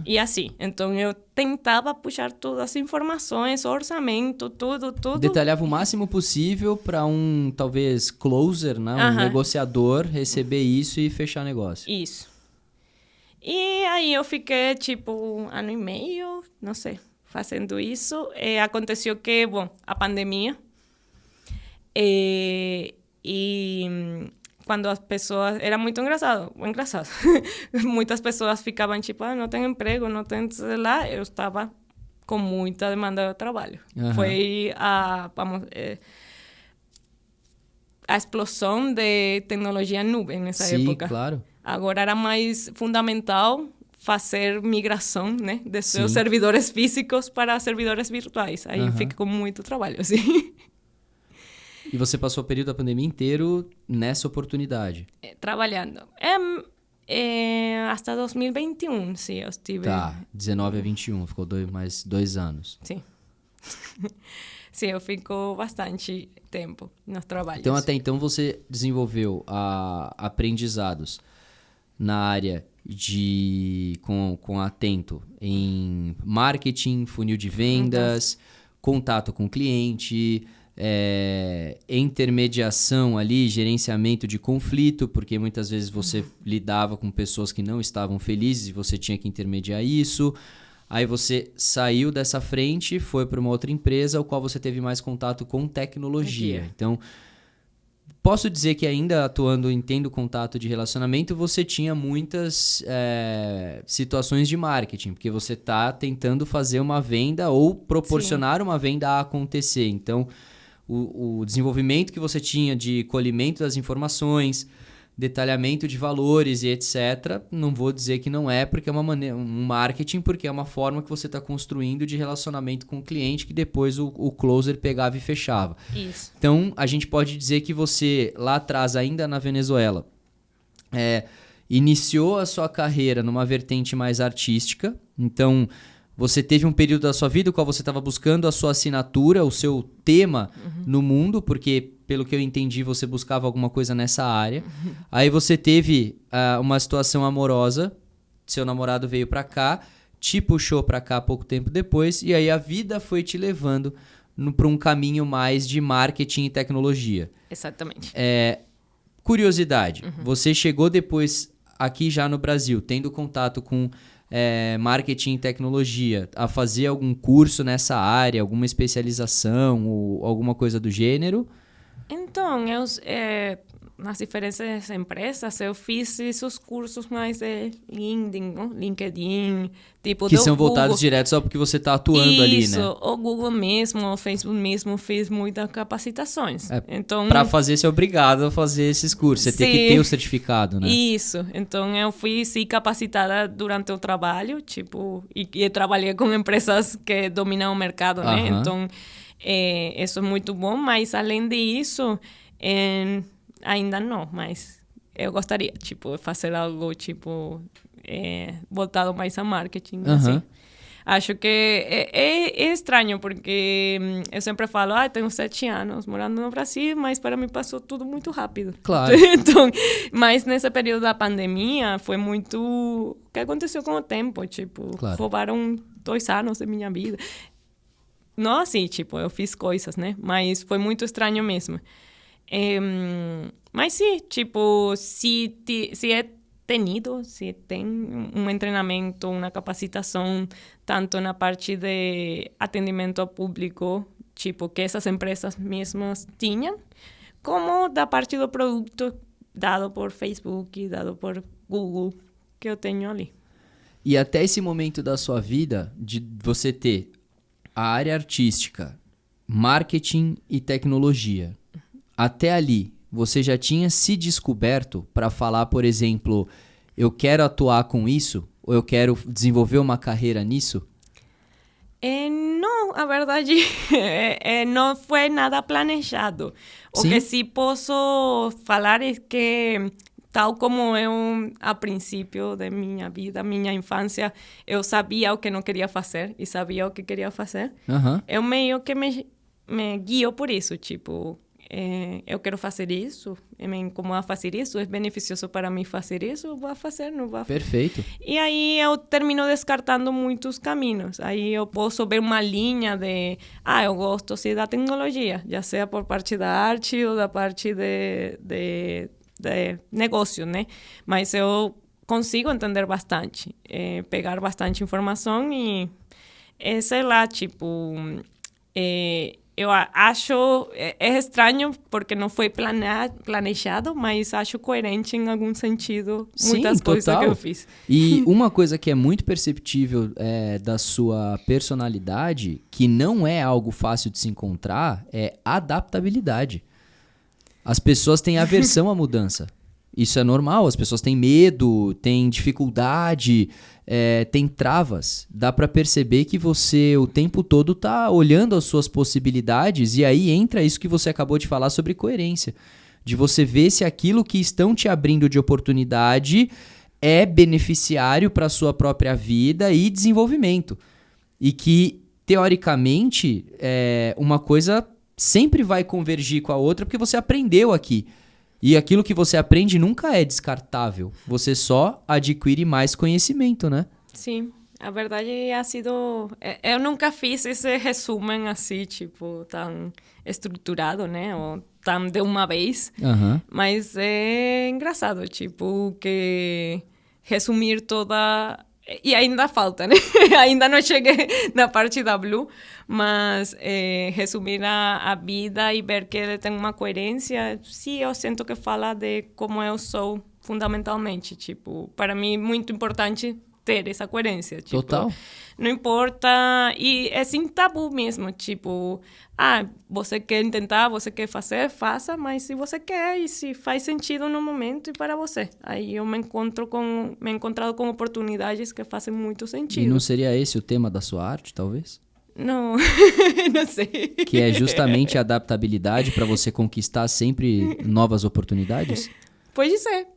B: E assim, então eu tentava puxar todas as informações, orçamento, tudo.
A: Detalhava o máximo possível para talvez, closer, né? Um negociador receber isso e fechar negócio.
B: Isso. E aí eu fiquei, tipo, 1 ano e meio, não sei, fazendo isso. Aconteceu que, a pandemia. Quando as pessoas... Era muito engraçado. Muitas pessoas ficavam tipo, não tenho emprego, não tenho... Sei lá, eu estava com muita demanda de trabalho. Foi a explosão de tecnologia em nuvem nessa época.
A: Sim, claro.
B: Agora era mais fundamental fazer migração, né, de seus servidores físicos para servidores virtuais. Aí fica com muito trabalho, assim.
A: E você passou o período da pandemia inteiro nessa oportunidade?
B: Trabalhando. Até 2021, sim, eu estive...
A: Tá, 19 a 21, ficou mais 2 anos.
B: Sim. Sim, eu fico bastante tempo nos trabalhos.
A: Então, até então, você desenvolveu aprendizados na área com Atento em marketing, funil de vendas, contato com o cliente... intermediação ali, gerenciamento de conflito, porque muitas vezes você lidava com pessoas que não estavam felizes e você tinha que intermediar isso. Aí você saiu dessa frente, foi para uma outra empresa, ao qual você teve mais contato com tecnologia. Então, posso dizer que ainda atuando em tendo contato de relacionamento, você tinha muitas situações de marketing, porque você está tentando fazer uma venda ou proporcionar uma venda a acontecer. Então, o desenvolvimento que você tinha de colhimento das informações, detalhamento de valores e etc., não vou dizer que não é, porque é um marketing, porque é uma forma que você está construindo de relacionamento com o cliente que depois o closer pegava e fechava.
B: Isso.
A: Então, a gente pode dizer que você, lá atrás, ainda na Venezuela, iniciou a sua carreira numa vertente mais artística. Então, você teve um período da sua vida no qual você estava buscando a sua assinatura, o seu tema no mundo, porque, pelo que eu entendi, você buscava alguma coisa nessa área. Aí você teve uma situação amorosa, seu namorado veio para cá, te puxou para cá pouco tempo depois, e aí a vida foi te levando para um caminho mais de marketing e tecnologia.
B: Exatamente.
A: Curiosidade, você chegou depois aqui já no Brasil, tendo contato com marketing e tecnologia, a fazer algum curso nessa área, alguma especialização ou alguma coisa do gênero?
B: Então, nas diferentes empresas, eu fiz esses cursos mais de LinkedIn, não? LinkedIn, tipo
A: que
B: do
A: são voltados
B: Google.
A: direto só porque você está atuando ali, né?
B: Isso, o Google mesmo, o Facebook mesmo fez muitas capacitações. Então,
A: para fazer, você é obrigado a fazer esses cursos, você tem que ter o certificado, né?
B: Isso, então eu fui sim capacitada durante o trabalho, tipo, e trabalhei com empresas que dominam o mercado, né? Então, isso é muito bom, mas além disso, ainda não, mas eu gostaria, tipo, fazer algo, tipo, voltado mais a marketing, assim. Acho que é estranho, porque eu sempre falo, tenho 7 anos morando no Brasil, mas para mim passou tudo muito rápido.
A: Claro.
B: Então, mas nesse período da pandemia, foi muito... O que aconteceu com o tempo? Tipo, roubaram 2 anos da minha vida. Não assim, tipo, eu fiz coisas, né? Mas foi muito estranho mesmo. Mas sim, tipo, se tem um treinamento, uma capacitação, tanto na parte de atendimento ao público, tipo, que essas empresas mesmas tinham, como da parte do produto dado por Facebook, dado por Google, que eu tenho ali.
A: E até esse momento da sua vida, de você ter a área artística, marketing e tecnologia, até ali, você já tinha se descoberto para falar, por exemplo, eu quero atuar com isso? Ou eu quero desenvolver uma carreira nisso?
B: Não, a verdade, não foi nada planejado. O
A: Sim?
B: que sim posso falar é que, tal como eu, a princípio da minha vida, minha infância, eu sabia o que não queria fazer e sabia o que queria fazer, eu meio que me guio por isso, tipo... eu quero fazer isso, me incomoda fazer isso, é beneficioso para mim fazer isso, vou fazer, não vou fazer.
A: Perfeito.
B: E aí eu termino descartando muitos caminhos. Aí eu posso ver uma linha de, eu gosto sim da tecnologia, já seja por parte da arte ou da parte de negócio, né? Mas eu consigo entender bastante, pegar bastante informação e, sei lá, tipo... eu acho, é estranho porque não foi planejado, mas acho coerente em algum sentido muitas coisas que eu fiz.
A: E uma coisa que é muito perceptível da sua personalidade, que não é algo fácil de se encontrar, é adaptabilidade. As pessoas têm aversão à mudança. Isso é normal, as pessoas têm medo, têm dificuldade, têm travas. Dá para perceber que você o tempo todo tá olhando as suas possibilidades e aí entra isso que você acabou de falar sobre coerência. De você ver se aquilo que estão te abrindo de oportunidade é beneficiário para a sua própria vida e desenvolvimento. E que, teoricamente, uma coisa sempre vai convergir com a outra porque você aprendeu aqui. E aquilo que você aprende nunca é descartável. Você só adquire mais conhecimento, né?
B: Sim. A verdade ha sido... Eu nunca fiz esse resumo assim, tipo, tão estruturado, né? Ou tão de uma vez. Mas é engraçado, tipo, que resumir toda... E ainda falta, né? Ainda não cheguei na parte da Blue, mas resumir a vida e ver que ele tem uma coerência, sim, eu sinto que fala de como eu sou fundamentalmente. Tipo, para mim é muito importante ter essa coerência. Tipo,
A: total.
B: Não importa... E é sem tabu mesmo, tipo... você quer tentar, você quer fazer, faça, mas se você quer e se faz sentido no momento e para você. Aí eu me he encontrado com oportunidades que fazem muito sentido.
A: E não seria esse o tema da sua arte, talvez?
B: Não, não sei.
A: Que é justamente a adaptabilidade para você conquistar sempre novas oportunidades?
B: Pode ser.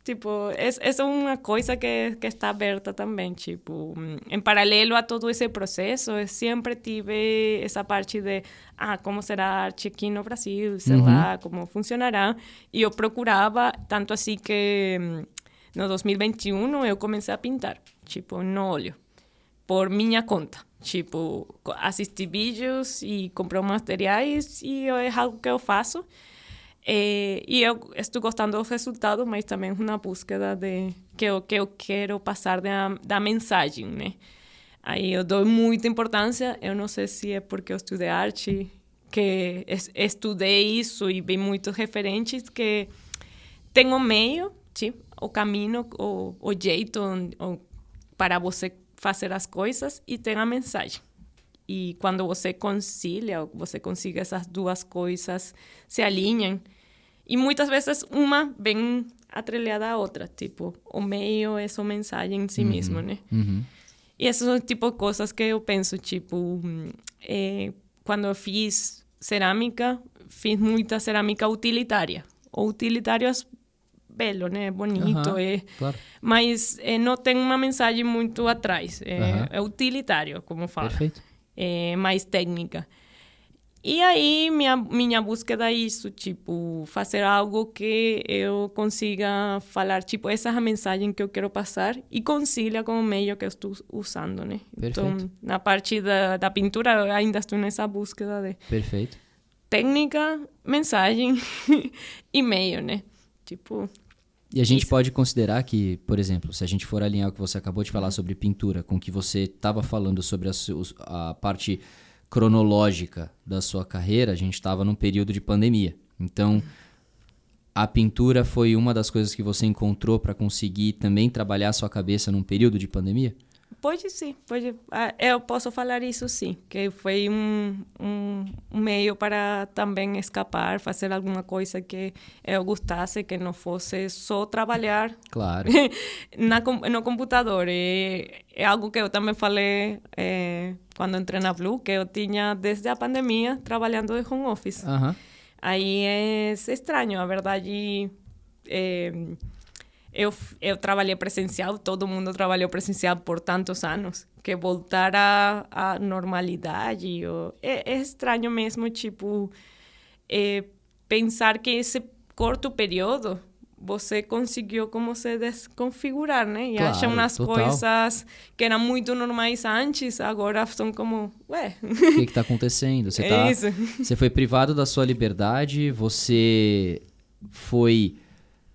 B: Tipo, essa é uma coisa que está aberta também, tipo, em paralelo a todo esse processo, eu sempre tive essa parte de, como será a arte aqui no Brasil, sei lá, como funcionará, e eu procurava, tanto assim que no 2021 eu comecei a pintar, tipo, no óleo. por minha conta. Tipo, assistir vídeos e comprar materiais e é algo que eu faço. E eu estou gostando do resultado, mas também uma búsqueda que eu quero passar da mensagem, né? Aí eu dou muita importância. Eu não sei se é porque eu estudei arte, que estudei isso e vi muitos referentes que tem o meio, sim, o caminho, o jeito para você fazer as coisas e tem a mensagem. E quando você concilia, você consegue essas duas coisas se alinham. E muitas vezes uma vem atrelhada à outra. Tipo, o meio é sua mensagem em si mesmo, né? E essas são tipo de coisas que eu penso, tipo... quando eu fiz cerâmica, fiz muita cerâmica utilitária. O utilitário é belo, né? Bonito,
A: claro.
B: Mas não tem uma mensagem muito atrás. É utilitário, como fala.
A: Perfeito.
B: É mais técnica. E aí, minha búsqueda é isso, tipo, fazer algo que eu consiga falar, tipo, essa é a mensagem que eu quero passar e concilia com o meio que eu estou usando, né?
A: Perfeito.
B: Então, na parte da pintura, eu ainda estou nessa búsqueda de...
A: Perfeito.
B: Técnica, mensagem e meio, né? Tipo...
A: E a gente pode considerar que, por exemplo, se a gente for alinhar o que você acabou de falar sobre pintura, com o que você estava falando sobre a parte cronológica da sua carreira, a gente estava num período de pandemia. Então, a pintura foi uma das coisas que você encontrou para conseguir também trabalhar a sua cabeça num período de pandemia?
B: Pode sim, pode. Eu posso falar isso sim, que foi um meio para também escapar, fazer alguma coisa que eu gostasse, que não fosse só trabalhar
A: Claro.
B: no computador. É algo que eu também falei quando entrei na Blue, que eu tinha desde a pandemia trabalhando de home office. Aí é estranho, a verdade. Eu trabalhei presencial, todo mundo trabalhou presencial por tantos anos, que voltar à normalidade é estranho mesmo, tipo, pensar que esse curto período você conseguiu como se desconfigurar, né? E
A: claro,
B: acham umas
A: total.
B: coisas que eram muito normais antes, agora são como, ué...
A: O que está acontecendo?
B: Isso.
A: Você foi privado da sua liberdade, você foi...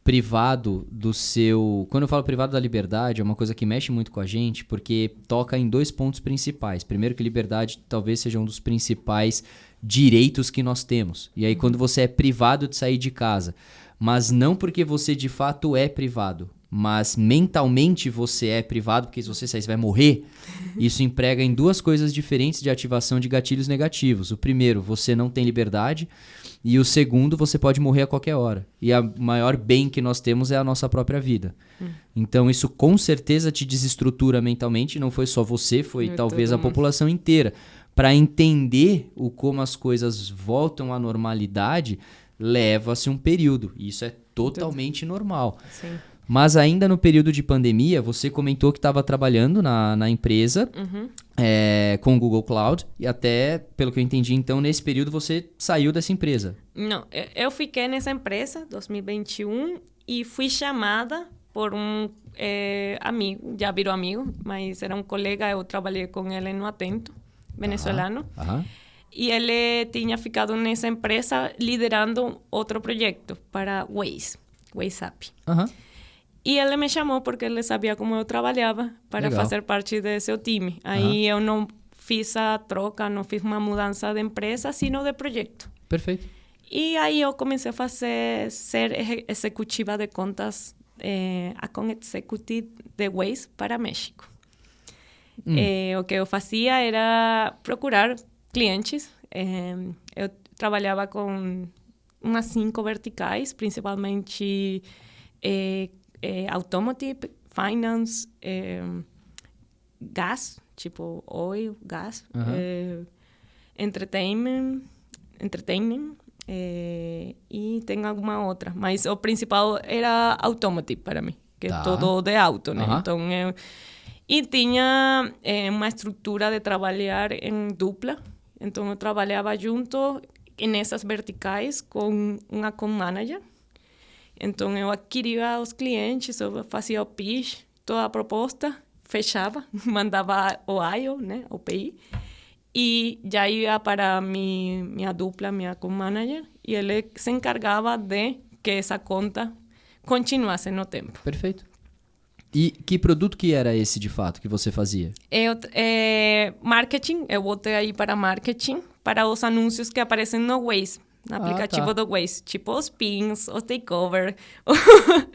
A: privado do seu... Quando eu falo privado da liberdade, é uma coisa que mexe muito com a gente, porque toca em dois pontos principais. Primeiro que liberdade talvez seja um dos principais direitos que nós temos. E aí quando você é privado de sair de casa, mas não porque você de fato é privado, mas mentalmente você é privado, porque se você sair você vai morrer, isso emprega em duas coisas diferentes de ativação de gatilhos negativos. O primeiro, você não tem liberdade, e o segundo, você pode morrer a qualquer hora. E o maior bem que nós temos é a nossa própria vida. Então isso com certeza te desestrutura mentalmente, não foi só você, foi talvez a população inteira. Para entender como as coisas voltam à normalidade, leva-se um período. E isso é totalmente normal.
B: Sim.
A: Mas ainda no período de pandemia, você comentou que estava trabalhando na empresa com o Google Cloud. E até, pelo que eu entendi, então, nesse período você saiu dessa empresa.
B: Não, eu fiquei nessa empresa 2021 e fui chamada por um amigo, já virou amigo, mas era um colega, eu trabalhei com ele no Atento, venezuelano. E ele tinha ficado nessa empresa liderando outro projeto para WhatsApp. E ele me chamou porque ele sabia como eu trabalhava para fazer parte de seu time. Aí eu não fiz a troca, não fiz uma mudança de empresa, sino de projeto.
A: Perfeito.
B: E aí eu comecei a ser executiva de contas, account executive de Waze para México. O que eu fazia era procurar clientes. Eu trabalhava com umas 5 verticais, principalmente... automotive, finance, gas, tipo oil, gas, entertainment, e tem alguma outra. Mas o principal era automotive para mim, que é todo de auto, né? Então, e tinha uma estrutura de trabalhar em dupla. Então, eu trabalhava junto nessas verticais com um account manager. Então, eu adquiria os clientes, eu fazia o pitch, toda a proposta, fechava, mandava o IO, né, o PI, e já ia para minha dupla, minha co-manager, e ele se encargava de que essa conta continuasse no tempo.
A: Perfeito. E que produto que era esse, de fato, que você fazia?
B: Marketing, eu botei aí para marketing, para os anúncios que aparecem no Waze, no aplicativo do Waze. Tipo os pins, os takeover.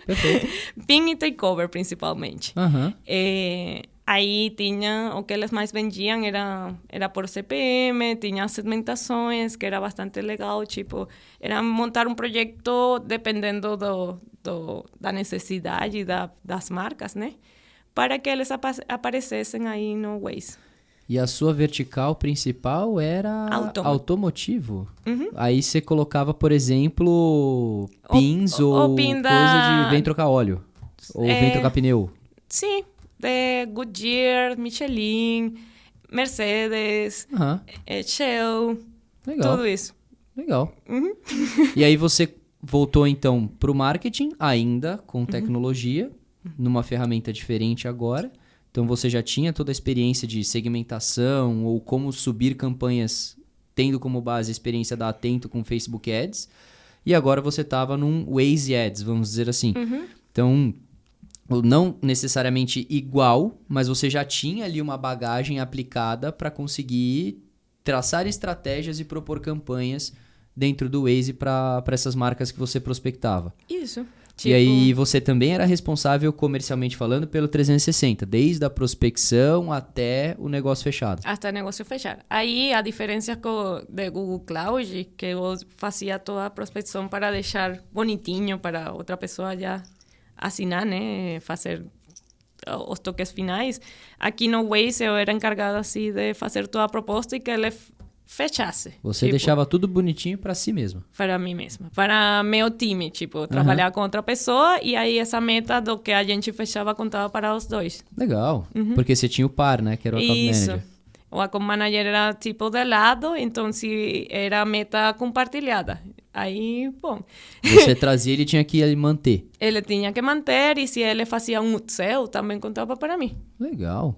A: Perfeito.
B: Pin e takeover, principalmente.
A: Aham.
B: Aí tinha, o que eles mais vendiam era por CPM, tinha segmentações, que era bastante legal, tipo, era montar um projeto dependendo da necessidade das marcas, né? Para que eles aparecessem aí no Waze.
A: E a sua vertical principal era automotivo?
B: Uhum.
A: Aí você colocava, por exemplo, pins ou
B: pin
A: coisa de vem trocar óleo. Ou vem trocar pneu.
B: Sim, de Goodyear, Michelin, Mercedes, Shell,
A: Legal.
B: tudo isso.
A: Legal.
B: Uhum.
A: E aí você voltou então para o marketing, ainda com tecnologia, numa ferramenta diferente agora. Então você já tinha toda a experiência de segmentação ou como subir campanhas, tendo como base a experiência da Atento com Facebook Ads. E agora você estava num Waze Ads, vamos dizer assim. Então, não necessariamente igual, mas você já tinha ali uma bagagem aplicada para conseguir traçar estratégias e propor campanhas dentro do Waze para essas marcas que você prospectava.
B: Isso.
A: E aí você também era responsável, comercialmente falando, pelo 360, desde a prospecção até o negócio fechado.
B: Até o negócio fechar. Aí a diferença de Google Cloud, que eu fazia toda a prospecção para deixar bonitinho para outra pessoa já assinar, né? Fazer os toques finais. Aqui no Waze eu era encargada assim, de fazer toda a proposta e que ele fechasse.
A: Você deixava tudo bonitinho para si mesma.
B: Para mim mesma. Para meu time, tipo, trabalhar com outra pessoa e aí essa meta do que a gente fechava contava para os dois.
A: Legal. Porque você tinha o par, né? Que era o account manager.
B: O account manager era tipo de lado, então se era meta compartilhada. Aí, bom.
A: Você trazia, ele tinha que manter.
B: Ele tinha que manter e se ele fazia um upsell, também contava para mim.
A: Legal.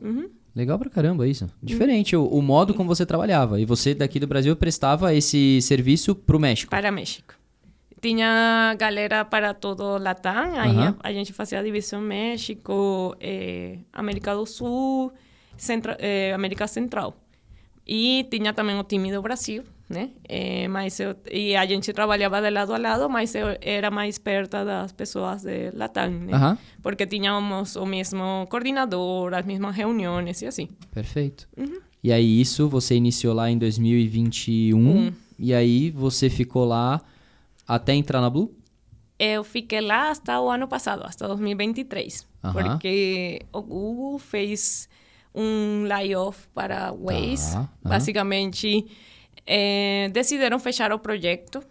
A: Legal pra caramba isso. Diferente o modo como você trabalhava. E você daqui do Brasil prestava esse serviço pro México.
B: Para México. Tinha galera para todo o Latam. Aí a gente fazia a divisão México, América do Sul, América Central. E tinha também o time do Brasil, né? E a gente trabalhava de lado a lado, mas eu era mais perto das pessoas de Latam, né? Porque tínhamos o mesmo coordenador, as mesmas reuniões e assim.
A: Perfeito. E aí isso você iniciou lá em 2021. E aí você ficou lá até entrar na Blue?
B: Eu fiquei lá até o ano passado, até 2023. Porque o Google fez um layoff para Waze. Basicamente, decidiram fechar o projeto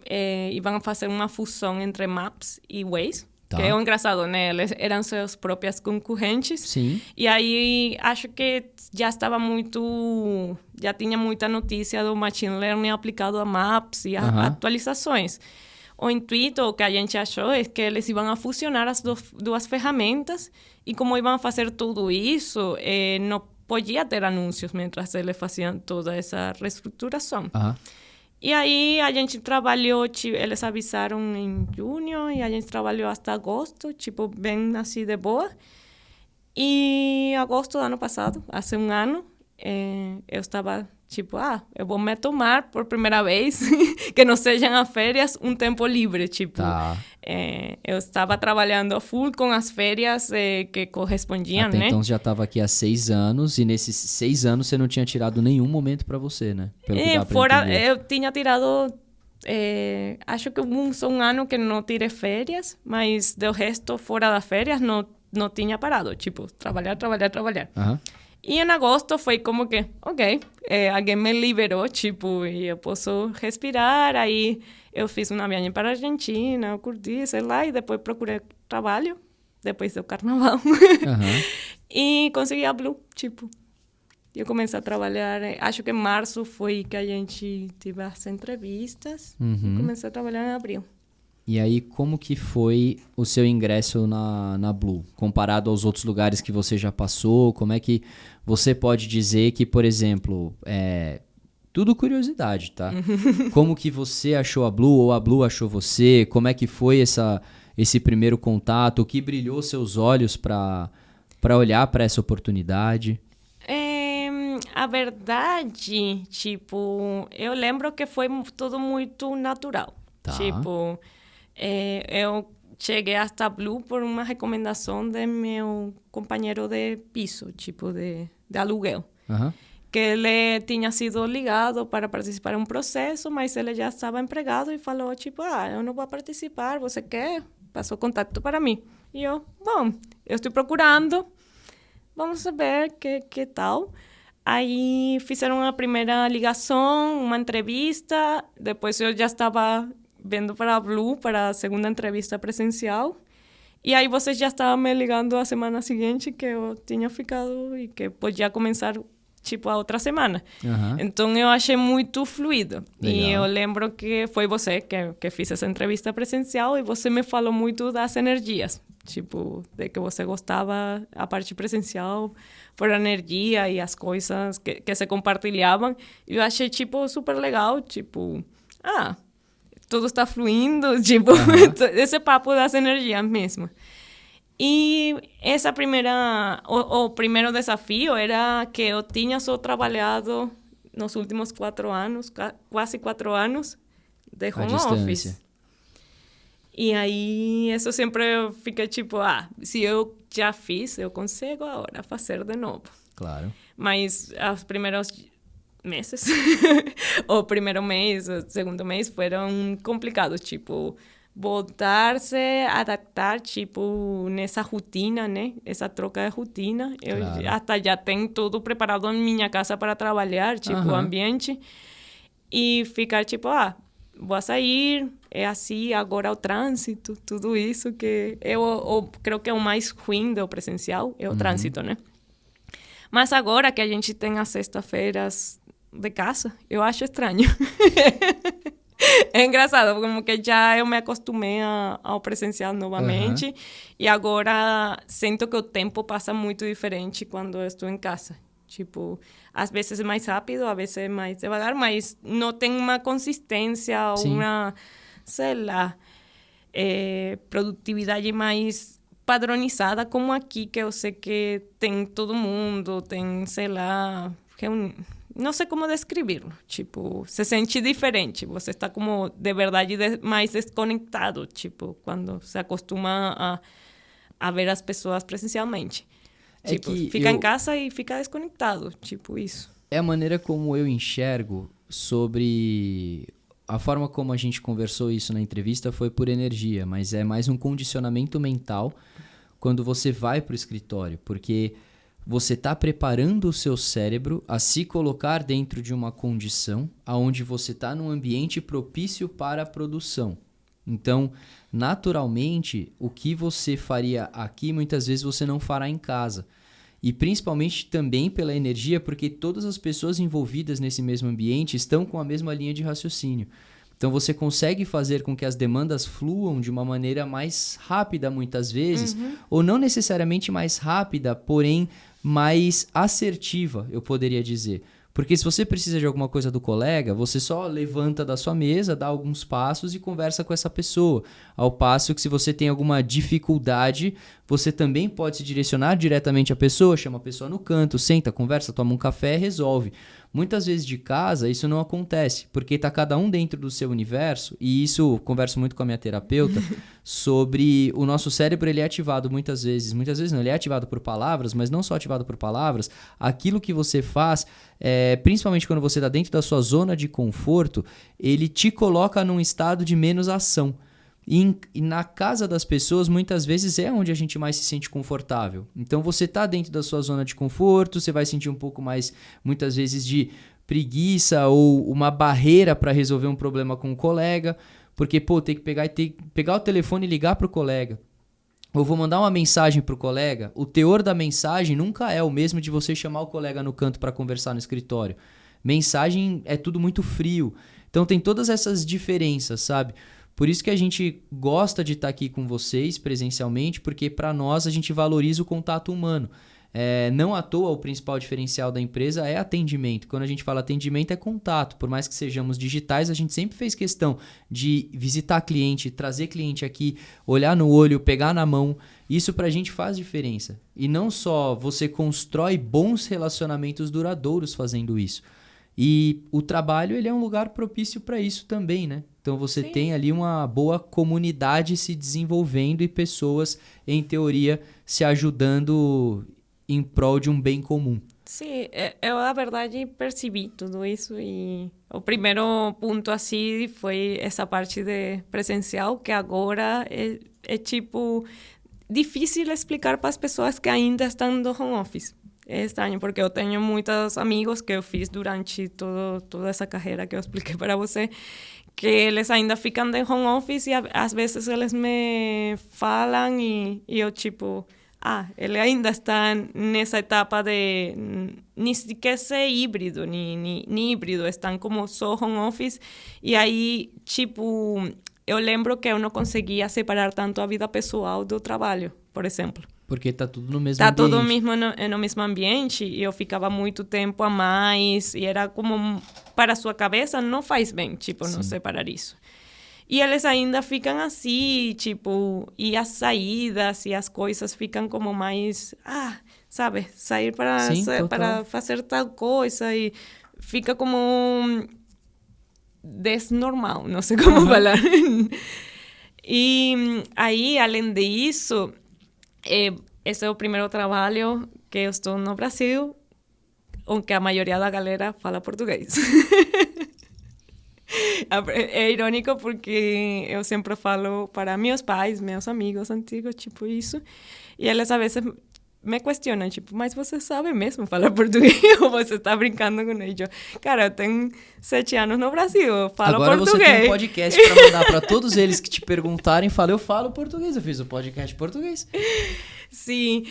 B: e vão fazer uma fusão entre Maps e Waze. Que é engraçado, né? Eles eram seus próprios concorrentes.
A: Sim.
B: E aí, acho que já tinha muita notícia do machine learning aplicado a Maps e a atualizações. O intuito, o que a gente achou, é que eles iam a fusionar as duas ferramentas e como iam fazer tudo isso, não podia ter anúncios mientras eles faziam toda essa reestruturação. E aí a gente trabalhou, eles avisaram em junho e a gente trabalhou até agosto, tipo, bem assim de boa. E agosto do ano passado, há um ano, eu estava tipo, eu vou me tomar por primeira vez, que não sejam as férias, um tempo livre, tipo. Eu estava trabalhando a full com as férias que correspondiam,
A: Até
B: né?
A: então você já estava aqui há 6 anos e nesses 6 anos você não tinha tirado nenhum momento para você, né? Pelo que dá pra entender.
B: Eu tinha tirado, acho que só um ano que não tirei férias, mas do resto, fora das férias, não tinha parado, tipo, trabalhar. E em agosto foi como que, alguém me liberou, tipo, e eu posso respirar. Aí eu fiz uma viagem para a Argentina, eu curti, sei lá, e depois procurei trabalho, depois do carnaval. E consegui a Blue, tipo. Eu comecei a trabalhar, acho que em março foi que a gente teve as entrevistas, e comecei a trabalhar em abril.
A: E aí, como que foi o seu ingresso na Blue? Comparado aos outros lugares que você já passou, como é que você pode dizer que, por exemplo, tudo curiosidade, tá? Como que você achou a Blue ou a Blue achou você? Como é que foi esse primeiro contato? O que brilhou seus olhos para olhar para essa oportunidade?
B: A verdade, tipo, eu lembro que foi tudo muito natural.
A: Tá.
B: Tipo, eu cheguei hasta Blue por uma recomendação de meu companheiro de piso, tipo, de aluguel.
A: Aham.
B: Que ele tinha sido ligado para participar de um processo, mas ele já estava empregado e falou, tipo, eu não vou participar, você quer? Passou contato para mim. E eu, bom, eu estou procurando, vamos saber que tal. Aí fizeram a primeira ligação, uma entrevista, depois eu já estava vendo para a Blue, para a segunda entrevista presencial. E aí vocês já estavam me ligando a semana seguinte que eu tinha ficado e que podia começar, tipo, a outra semana.
A: Aham.
B: Então eu achei muito fluido.
A: Legal.
B: E eu lembro que foi você que fez essa entrevista presencial e você me falou muito das energias. Tipo, de que você gostava a parte presencial por energia e as coisas que se compartilhavam. E eu achei, tipo, super legal. Tipo, tudo está fluindo. Tipo, esse papo das energias mesmo. E essa o primeiro desafio era que eu tinha só trabalhado nos últimos 4 anos, quase 4 anos, de home office. E aí, isso sempre eu fiquei tipo, se eu já fiz, eu consigo agora fazer de novo.
A: Claro.
B: Mas os primeiros meses, o primeiro mês, o segundo mês, foram complicados, tipo, voltar-se, adaptar, tipo, nessa rotina, né? Essa troca de rotina.
A: Claro.
B: Eu até já tenho tudo preparado em minha casa para trabalhar, tipo, o ambiente. E ficar, tipo, vou sair, é assim, agora o trânsito, tudo isso que eu creio que é o mais ruim do presencial, é o trânsito, né? Mas agora que a gente tem as sextas-feiras de casa, eu acho estranho. É engraçado, como que já eu me acostumei ao presencial novamente e agora sinto que o tempo passa muito diferente quando eu estou em casa. Tipo, às vezes é mais rápido, às vezes é mais devagar, mas não tem uma consistência, uma, sei lá, produtividade mais padronizada como aqui, que eu sei que tem todo mundo, tem, sei lá, não sei como descrever-lo. Tipo, se sente diferente, você está como, de verdade, mais desconectado, tipo, quando se acostuma a ver as pessoas presencialmente. Tipo, fica em casa e fica desconectado, tipo isso.
A: É a maneira como eu enxergo sobre... A forma como a gente conversou isso na entrevista foi por energia, mas é mais um condicionamento mental quando você vai para o escritório, porque você está preparando o seu cérebro a se colocar dentro de uma condição onde você está num ambiente propício para a produção. Então, naturalmente, o que você faria aqui, muitas vezes você não fará em casa. E principalmente também pela energia, porque todas as pessoas envolvidas nesse mesmo ambiente estão com a mesma linha de raciocínio. Então você consegue fazer com que as demandas fluam de uma maneira mais rápida muitas vezes, ou não necessariamente mais rápida, porém mais assertiva, eu poderia dizer. Porque se você precisa de alguma coisa do colega, você só levanta da sua mesa, dá alguns passos e conversa com essa pessoa. Ao passo que se você tem alguma dificuldade, você também pode se direcionar diretamente à pessoa, chama a pessoa no canto, senta, conversa, toma um café, resolve. Muitas vezes de casa isso não acontece, porque está cada um dentro do seu universo, e isso converso muito com a minha terapeuta, sobre o nosso cérebro, ele é ativado muitas vezes não, ele é ativado por palavras, mas não só ativado por palavras, aquilo que você faz, principalmente quando você está dentro da sua zona de conforto, ele te coloca num estado de menos ação. E na casa das pessoas, muitas vezes, é onde a gente mais se sente confortável. Então, você está dentro da sua zona de conforto, você vai sentir um pouco mais, muitas vezes, de preguiça ou uma barreira para resolver um problema com o colega, porque, tem que pegar o telefone e ligar para o colega. Ou vou mandar uma mensagem para o colega, o teor da mensagem nunca é o mesmo de você chamar o colega no canto para conversar no escritório. Mensagem é tudo muito frio. Então, tem todas essas diferenças, sabe? Por isso que a gente gosta de estar aqui com vocês presencialmente, porque para nós a gente valoriza o contato humano. Não à toa, o principal diferencial da empresa é atendimento. Quando a gente fala atendimento, é contato. Por mais que sejamos digitais, a gente sempre fez questão de visitar cliente, trazer cliente aqui, olhar no olho, pegar na mão. Isso pra gente faz diferença. E não só você constrói bons relacionamentos duradouros fazendo isso. E o trabalho, ele é um lugar propício para isso também, né? Então você
B: Sim.
A: tem ali uma boa comunidade se desenvolvendo e pessoas, em teoria, se ajudando em prol de um bem comum.
B: Sim, eu na verdade percebi tudo isso e o primeiro ponto assim foi essa parte de presencial que agora é tipo difícil explicar para as pessoas que ainda estão no home office. É estranho, porque eu tenho muitos amigos que eu fiz durante toda essa carreira que eu expliquei para você, que eles ainda ficam de home office e às vezes eles me falam e eu tipo... ele ainda está nessa etapa de nem sequer ser híbrido, nem híbrido, estão como só home office. E aí, tipo, eu lembro que eu não conseguia separar tanto a vida pessoal do trabalho, por exemplo.
A: Porque tá tudo no mesmo
B: Tá
A: ambiente.
B: tudo mesmo no mesmo ambiente e eu ficava muito tempo a mais e era como, para a sua cabeça, não faz bem, tipo, não separar isso. E eles ainda ficam assim, tipo, e as saídas e as coisas ficam como mais, sabe, sair para fazer tal coisa e fica como desnormal, não sei como falar. E aí, além disso, esse é o primeiro trabalho que eu estou no Brasil, onde a maioria da galera fala português. É irônico porque eu sempre falo para meus pais, meus amigos antigos, tipo isso, e eles às vezes me questionam, tipo, mas você sabe mesmo falar português ou você está brincando com eles? Cara, eu tenho 7 anos no Brasil, eu falo
A: Agora
B: português.
A: Agora você tem um podcast para mandar para todos eles que te perguntarem, fala, eu falo português, eu fiz o podcast em português.
B: Sim,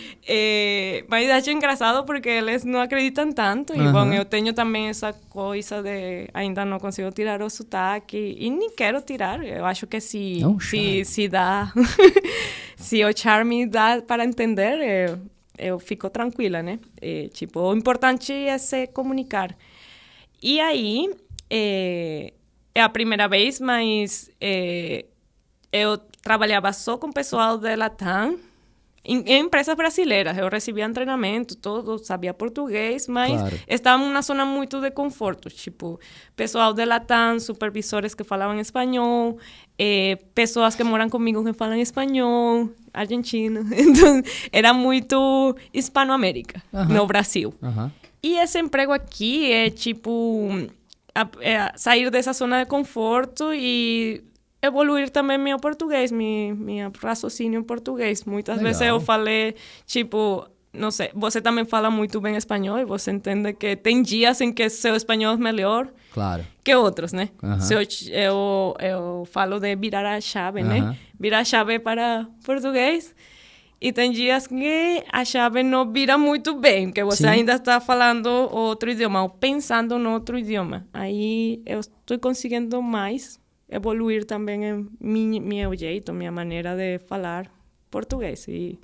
B: mas acho engraçado porque eles não acreditam tanto. E, bom, eu tenho também essa coisa de ainda não consigo tirar o sotaque e nem quero tirar. Eu acho que se dá, se o charme dá para entender, eu fico tranquila, né? Tipo, o importante é se comunicar. E aí, é a primeira vez, mas eu trabalhava só com pessoal da Latam, em empresas brasileiras. Eu recebia treinamento, todo, sabia português, mas estava numa zona muito de conforto. Tipo, pessoal de Latam, supervisores que falavam espanhol, pessoas que moram comigo que falam espanhol, argentino. Então, era muito Hispanoamérica no Brasil. E esse emprego aqui é, tipo, sair dessa zona de conforto e evoluir também meu português, meu raciocínio em português. Muitas vezes eu falei, tipo, não sei, você também fala muito bem espanhol e você entende que tem dias em que seu espanhol é melhor que outros, né? Eu falo de virar a chave, né? Virar a chave para português. E tem dias que a chave não vira muito bem, que você ainda está falando outro idioma ou pensando em outro idioma. Aí eu estou conseguindo mais evoluir também em meu jeito, minha maneira de falar português. E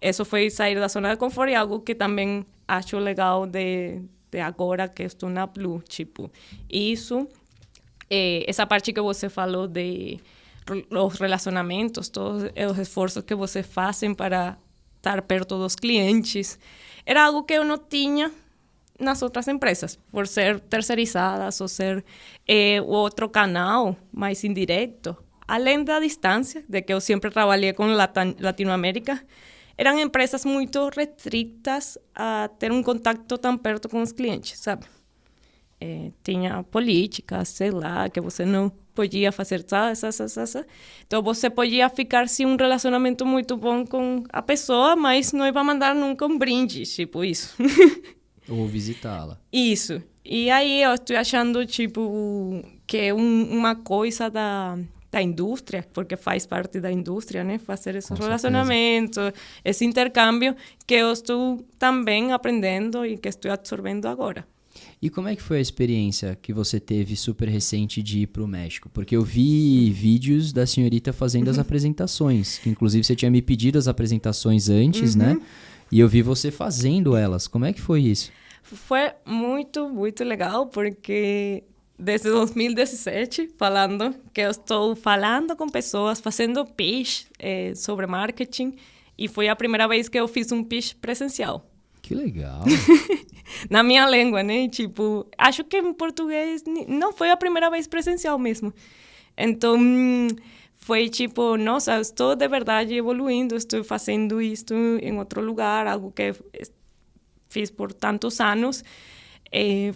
B: isso foi sair da zona de conforto e algo que também acho legal de agora que estou na Blue. Tipo, isso, essa parte que você falou de os relacionamentos, todos os esforços que você fazem para estar perto dos clientes, era algo que eu não tinha nas outras empresas, por ser terceirizadas ou ser outro canal mais indireto. Além da distância, de que eu sempre trabalhei com Latinoamérica, eram empresas muito restritas a ter um contato tão perto com os clientes, sabe? Tinha políticas, sei lá, que você não podia fazer essa. Então, você podia ficar sem um relacionamento muito bom com a pessoa, mas não ia mandar nunca um brinde, tipo isso.
A: Ou visitá-la.
B: Isso. E aí eu estou achando, tipo, que é uma coisa da indústria, porque faz parte da indústria, né? Fazer esses relacionamentos, esse intercâmbio, que eu estou também aprendendo e que estou absorvendo agora.
A: E como é que foi a experiência que você teve super recente de ir pro México? Porque eu vi vídeos da senhorita fazendo as apresentações, que inclusive você tinha me pedido as apresentações antes, né? E eu vi você fazendo elas. Como é que foi isso?
B: Foi muito, muito legal, porque desde 2017, falando que eu estou falando com pessoas, fazendo pitch sobre marketing, e foi a primeira vez que eu fiz um pitch presencial.
A: Que legal.
B: Na minha língua, né? Tipo, acho que em português não foi a primeira vez presencial mesmo. Então, foi tipo, nossa, eu estou de verdade evoluindo, estou fazendo isto em outro lugar, algo que fiz por tantos anos.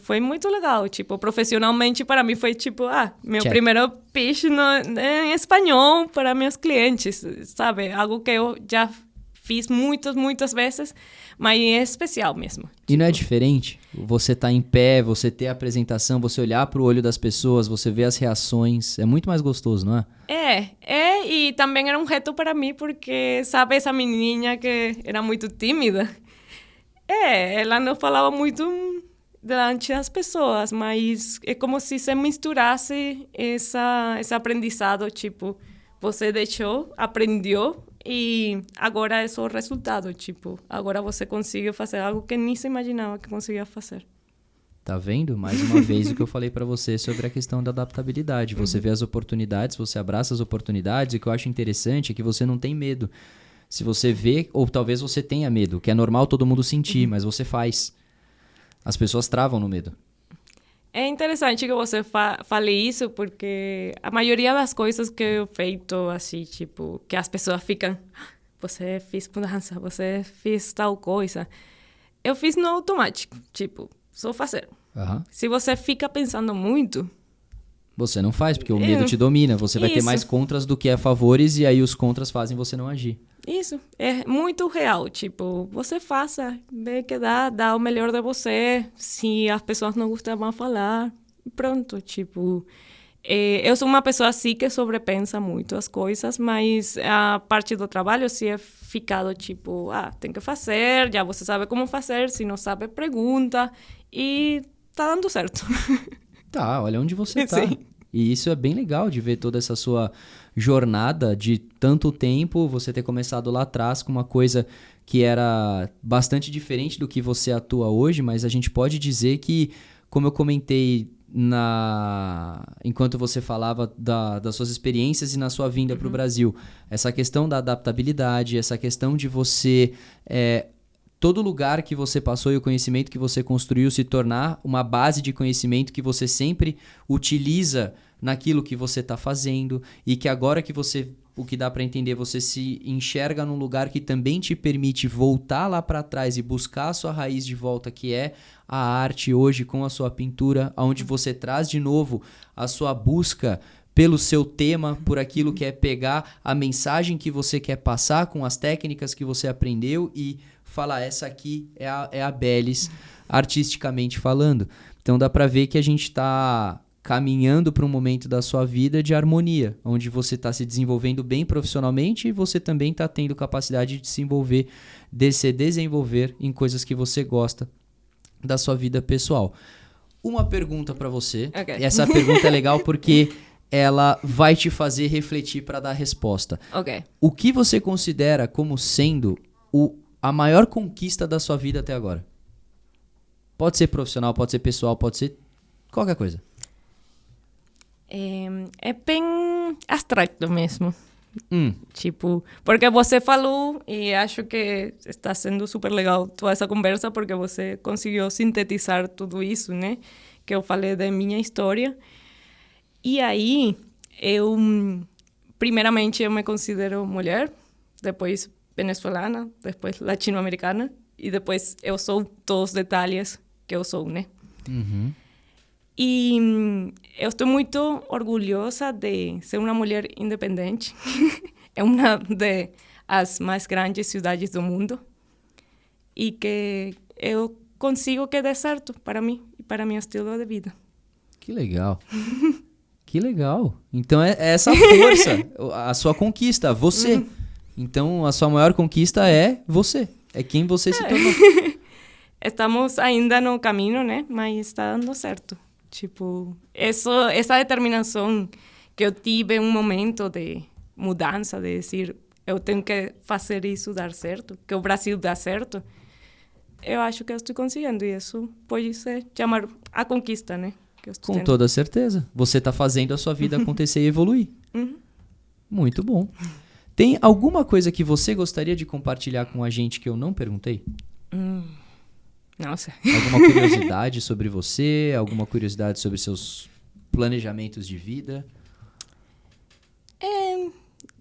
B: Foi muito legal, tipo, profissionalmente para mim foi tipo, meu
A: Check.
B: primeiro pitch em espanhol para meus clientes, sabe? Algo que eu já fiz muitas vezes, mas é especial mesmo.
A: E não é diferente? Você tá em pé, você ter a apresentação, você olhar pro olho das pessoas, você ver as reações, é muito mais gostoso, não é?
B: E também era um reto para mim, porque, sabe, essa menininha que era muito tímida, ela não falava muito diante das pessoas, mas é como se se misturasse esse aprendizado, tipo, você deixou, aprendeu, e agora é só o resultado, tipo, agora você consegue fazer algo que nem se imaginava que conseguia fazer.
A: Tá vendo? Mais uma vez o que eu falei pra você sobre a questão da adaptabilidade. Você vê as oportunidades, você abraça as oportunidades, e o que eu acho interessante é que você não tem medo. Se você vê, ou talvez você tenha medo, que é normal todo mundo sentir, mas você faz. As pessoas travam no medo.
B: É interessante que você fale isso, porque a maioria das coisas que eu feito, assim, tipo, que as pessoas ficam, você fez mudança, você fez tal coisa. Eu fiz no automático, tipo, só fazer. Se você fica pensando muito...
A: Você não faz, porque o medo te domina. Você vai ter mais contras do que a favores, e aí os contras fazem você não agir.
B: Isso, é muito real, tipo, você faça, vê que dá o melhor de você, se as pessoas não gostam, vão falar, pronto, tipo, eu sou uma pessoa assim que sobrepensa muito as coisas, mas a parte do trabalho sim é ficado, tipo, tem que fazer, já você sabe como fazer, se não sabe, pergunta, e tá dando certo.
A: Tá, olha onde você tá.
B: Sim.
A: E isso é bem legal de ver toda essa sua jornada de tanto tempo, você ter começado lá atrás com uma coisa que era bastante diferente do que você atua hoje, mas a gente pode dizer que, como eu comentei enquanto você falava das suas experiências e na sua vinda para o Brasil, essa questão da adaptabilidade, essa questão de você... todo lugar que você passou e o conhecimento que você construiu se tornar uma base de conhecimento que você sempre utiliza naquilo que você está fazendo, e que agora que o que dá para entender, você se enxerga num lugar que também te permite voltar lá para trás e buscar a sua raiz de volta, que é a arte hoje com a sua pintura, onde você traz de novo a sua busca pelo seu tema, por aquilo que é pegar a mensagem que você quer passar com as técnicas que você aprendeu e falar, essa aqui é a Bellis, artisticamente falando. Então dá para ver que a gente está caminhando para um momento da sua vida de harmonia, onde você está se desenvolvendo bem profissionalmente e você também está tendo capacidade de se desenvolver em coisas que você gosta da sua vida pessoal. Uma pergunta para você.
B: Okay.
A: Essa pergunta é legal porque ela vai te fazer refletir para dar resposta.
B: Ok.
A: O que você considera como sendo a maior conquista da sua vida até agora? Pode ser profissional, pode ser pessoal, pode ser qualquer coisa.
B: É bem abstrato mesmo. Tipo, porque você falou, e acho que está sendo super legal toda essa conversa, porque você conseguiu sintetizar tudo isso, né? Que eu falei da minha história. E aí, primeiramente, eu me considero mulher, depois venezuelana, depois latino-americana, e depois eu sou todos os detalhes que eu sou, né? E eu estou muito orgulhosa de ser uma mulher independente. É uma das mais grandes cidades do mundo. E que eu consigo que dê certo para mim e para meu estilo de vida.
A: Que legal. Que legal. Então é essa força, a sua conquista, você. Então a sua maior conquista é você. É quem você se tornou.
B: estamos ainda no caminho, né? Mas está dando certo. Tipo, essa determinação que eu tive em um momento de mudança, de dizer, eu tenho que fazer isso dar certo, que o Brasil dá certo, eu acho que eu estou conseguindo. E isso pode ser chamar a conquista, né? Que eu estou
A: Com
B: tendo.
A: toda certeza. Você está fazendo a sua vida acontecer e evoluir. Muito bom. Tem alguma coisa que você gostaria de compartilhar com a gente que eu não perguntei?
B: Nossa.
A: Alguma curiosidade sobre você? Alguma curiosidade sobre seus planejamentos de vida?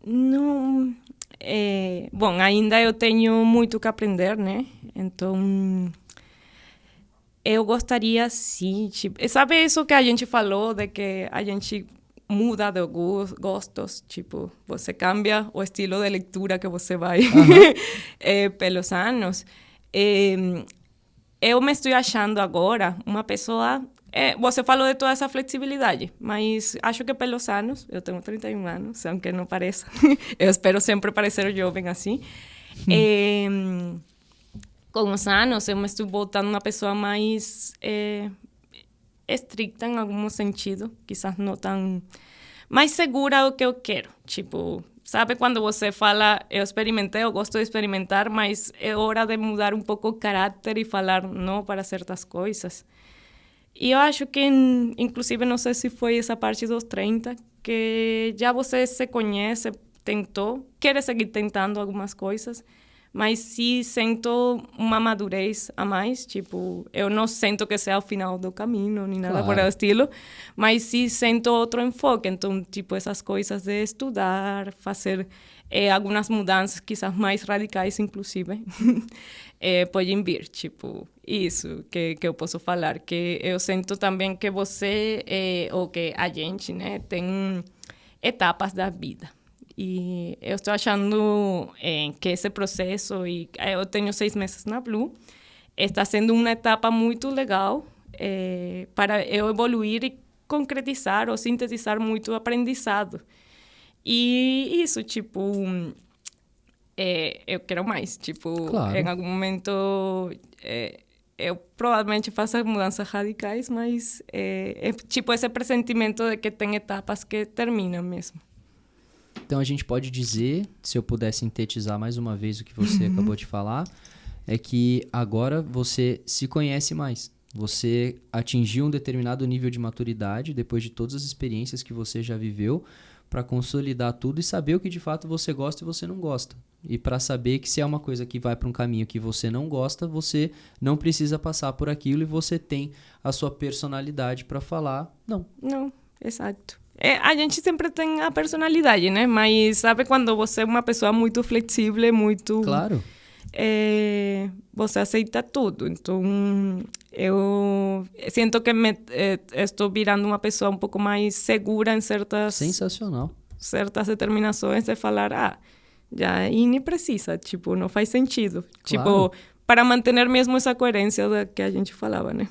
B: Não. Bom, ainda eu tenho muito que aprender, né? Então, eu gostaria, sim. Tipo, sabe isso que a gente falou, de que a gente muda de gostos? Tipo, você cambia o estilo de leitura que você vai pelos anos. Eu me estou achando agora uma pessoa... você falou de toda essa flexibilidade, mas acho que pelos anos, eu tenho 31 anos, aunque não pareça, eu espero sempre parecer jovem assim, com os anos eu me estou voltando uma pessoa mais estricta em algum sentido, quizás não tão... mais segura do que eu quero, tipo... Sabe quando você fala, eu experimentei, eu gosto de experimentar, mas é hora de mudar um pouco o caráter e falar não para certas coisas. E eu acho que, inclusive, não sei se foi essa parte dos 30, que já você se conhece, tentou, quer seguir tentando algumas coisas, mas sim sinto uma madurez a mais, tipo, eu não sinto que seja o final do caminho, nem nada por el estilo, mas sim sinto outro enfoque, então, tipo, essas coisas de estudar, fazer algumas mudanças, quizás mais radicais, inclusive, podem vir, tipo, isso que eu posso falar, que eu sinto também que você, ou que a gente, né, tem etapas da vida. E eu estou achando que esse processo, e eu tenho 6 meses na Blue, está sendo uma etapa muito legal para eu evoluir e concretizar ou sintetizar muito aprendizado. E isso, tipo, eu quero mais. Tipo,
A: Claro.
B: em algum momento eu provavelmente faço mudanças radicais, mas tipo esse pressentimento de que tem etapas que terminam mesmo.
A: Então a gente pode dizer, se eu puder sintetizar mais uma vez o que você acabou de falar, é que agora você se conhece mais. Você atingiu um determinado nível de maturidade depois de todas as experiências que você já viveu para consolidar tudo e saber o que de fato você gosta e você não gosta. E para saber que se é uma coisa que vai para um caminho que você não gosta, você não precisa passar por aquilo e você tem a sua personalidade para falar não.
B: Não, exato. A gente sempre tem a personalidade, né? Mas sabe quando você é uma pessoa muito flexível, muito...
A: Claro.
B: Você aceita tudo. Então, eu sinto que estou virando uma pessoa um pouco mais segura em
A: Sensacional.
B: certas determinações de falar, já e nem precisa, tipo, não faz sentido.
A: Claro.
B: Tipo, para manter mesmo essa coerência da que a gente falava, né?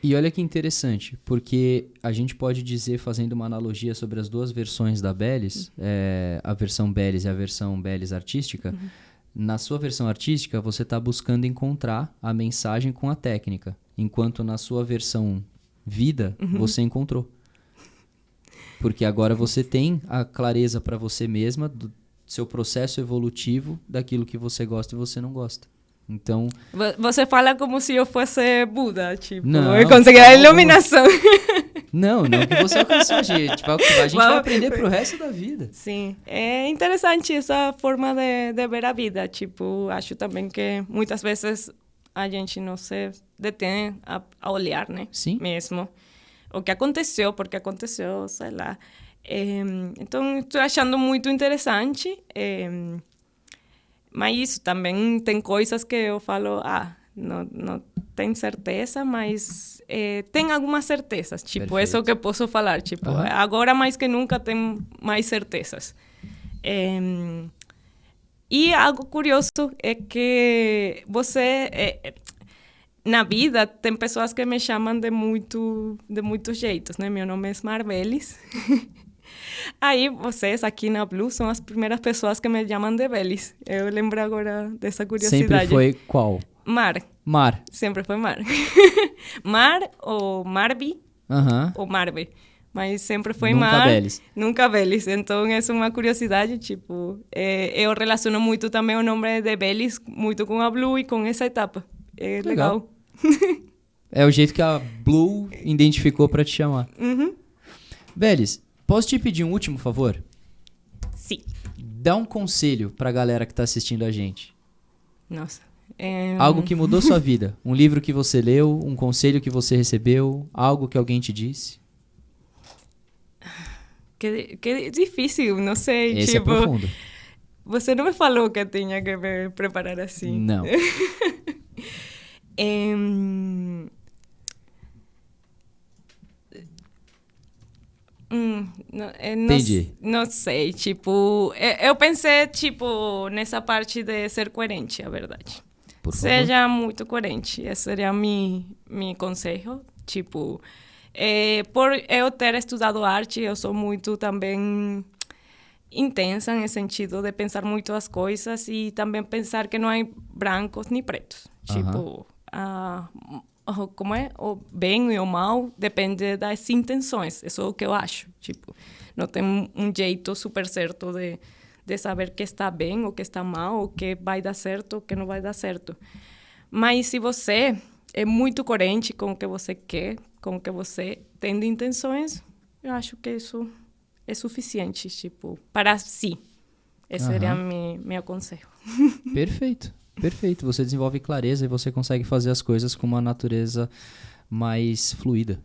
A: E olha que interessante, porque a gente pode dizer, fazendo uma analogia sobre as duas versões da Bellis, a versão Bellis e a versão Bellis artística, na sua versão artística você está buscando encontrar a mensagem com a técnica, enquanto na sua versão vida você encontrou. Porque agora você tem a clareza para você mesma do seu processo evolutivo daquilo que você gosta e você não gosta. Então...
B: Você fala como se eu fosse Buda, tipo,
A: não,
B: eu consegui a iluminação.
A: Não que você alcançou, gente. Tipo, a gente vai aprender pro resto da vida.
B: Sim, é interessante essa forma de ver a vida. Tipo, acho também que muitas vezes a gente não se detém a olhar, né?
A: Sim.
B: Mesmo. O que aconteceu, porque aconteceu, sei lá. Então, estou achando muito interessante. Mas isso, também tem coisas que eu falo, não tenho certeza, mas tem algumas certezas. Tipo,
A: Perfeito.
B: isso que eu posso falar. Tipo, agora mais que nunca tem mais certezas. E algo curioso é que você... na vida, tem pessoas que me chamam de muitos jeitos, né? Meu nome é Marbelis. Aí vocês aqui na Blue são as primeiras pessoas que me chamam de Belis. Eu lembro agora dessa curiosidade.
A: Sempre foi qual?
B: Mar.
A: Mar.
B: Sempre foi Mar. Mar ou Marbi ou Marbe. Mas sempre foi
A: Nunca
B: Mar.
A: Belis.
B: Nunca Belis. Então, é uma curiosidade, tipo... eu relaciono muito também o nome de Belis, muito com a Blue e com essa etapa. É legal.
A: É o jeito que a Blue identificou pra te chamar. Belis, posso te pedir um último favor?
B: Sim.
A: Dá um conselho pra galera que tá assistindo a gente.
B: Nossa.
A: Algo que mudou sua vida. Um livro que você leu, um conselho que você recebeu, algo que alguém te disse.
B: Que difícil, não sei.
A: Esse
B: tipo,
A: é profundo.
B: Você não me falou que eu tinha que me preparar assim.
A: Não. Entendi.
B: Não sei, tipo... Eu pensei, tipo, nessa parte de ser coerente, a verdade.
A: Por favor.
B: Seja muito coerente. Esse seria meu conselho. Tipo, por eu ter estudado arte, eu sou muito também intensa no sentido de pensar muito as coisas e também pensar que não há brancos nem pretos. Tipo, como é? O bem e o mal depende das intenções. Isso é o que eu acho. Tipo, não tem um jeito super certo de saber que está bem ou que está mal, ou que vai dar certo ou que não vai dar certo. Mas se você é muito coerente com o que você quer, com o que você tem de intenções, eu acho que isso é suficiente, tipo, para si. Esse seria meu conselho.
A: Perfeito, perfeito. Você desenvolve clareza e você consegue fazer as coisas com uma natureza mais fluida.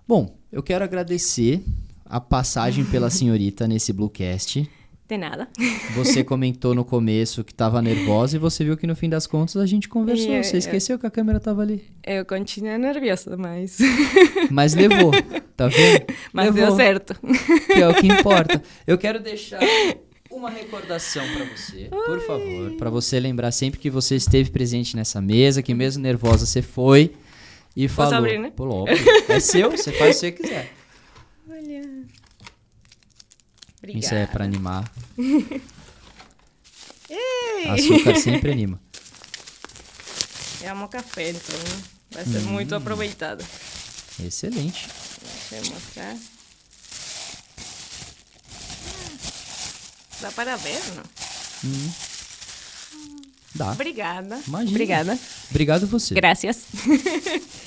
A: Bom, eu quero agradecer a passagem pela senhorita nesse Bluecast.
B: De nada.
A: Você comentou no começo que estava nervosa e você viu que no fim das contas a gente conversou. Você esqueceu que a câmera estava ali.
B: Eu continuei nerviosa, mas...
A: Mas levou, tá vendo?
B: Mas
A: levou,
B: deu certo.
A: Que é o que importa. Eu quero deixar uma recordação para você, por favor, para você lembrar sempre que você esteve presente nessa mesa, que mesmo nervosa você foi e falou...
B: Posso abrir, né?
A: Pô, óbvio. É seu, você faz o que você quiser.
B: Olha... Obrigada.
A: Isso é pra animar. Açúcar sempre anima.
B: Eu amo café, então vai ser muito aproveitado.
A: Excelente.
B: Deixa eu mostrar. Dá para ver, não?
A: Dá.
B: Obrigada.
A: Imagina.
B: Obrigada.
A: Obrigado você.
B: Gracias.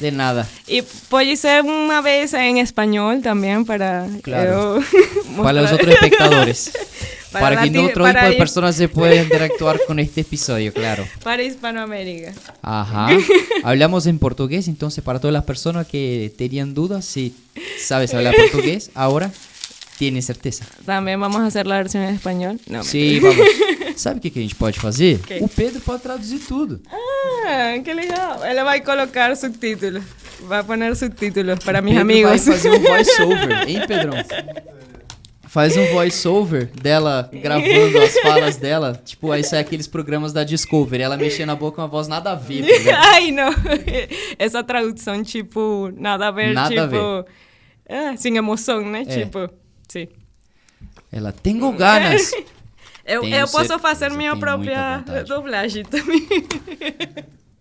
A: De nada.
B: Y puede ser una vez en español también para
A: Claro.
B: yo
A: Para los
B: mostrar.
A: otros espectadores. para que otro tipo
B: para
A: de personas se puedan interactuar con este episodio, claro.
B: Para Hispanoamérica.
A: Ajá. Hablamos en portugués, entonces para todas las personas que tenían dudas, si sabes hablar portugués, ahora tienes certeza.
B: También vamos a hacer la versión en español. No,
A: Sim, vamos. Sabe o que a gente pode fazer?
B: Que?
A: O Pedro pode traduzir tudo.
B: Ah, qué legal. Ela vai colocar subtítulos. Vai poner subtítulos para mis
A: Pedro
B: amigos.
A: vai fazer um voice-over, hein, Pedrão? Faz um voice-over dela gravando as falas dela. Tipo, aí sai aqueles programas da Discovery. Ela mexendo a boca com uma voz nada a ver. Tá vendo?
B: Ai, não. Essa tradução, tipo, nada a ver,
A: Nada
B: tipo...
A: a ver.
B: Sem emoção, né?
A: É.
B: Tipo, sim.
A: Ela tenho ganas.
B: Eu
A: Tenho
B: posso fazer
A: certeza,
B: minha
A: tenho
B: própria
A: muita vontade.
B: dublagem também.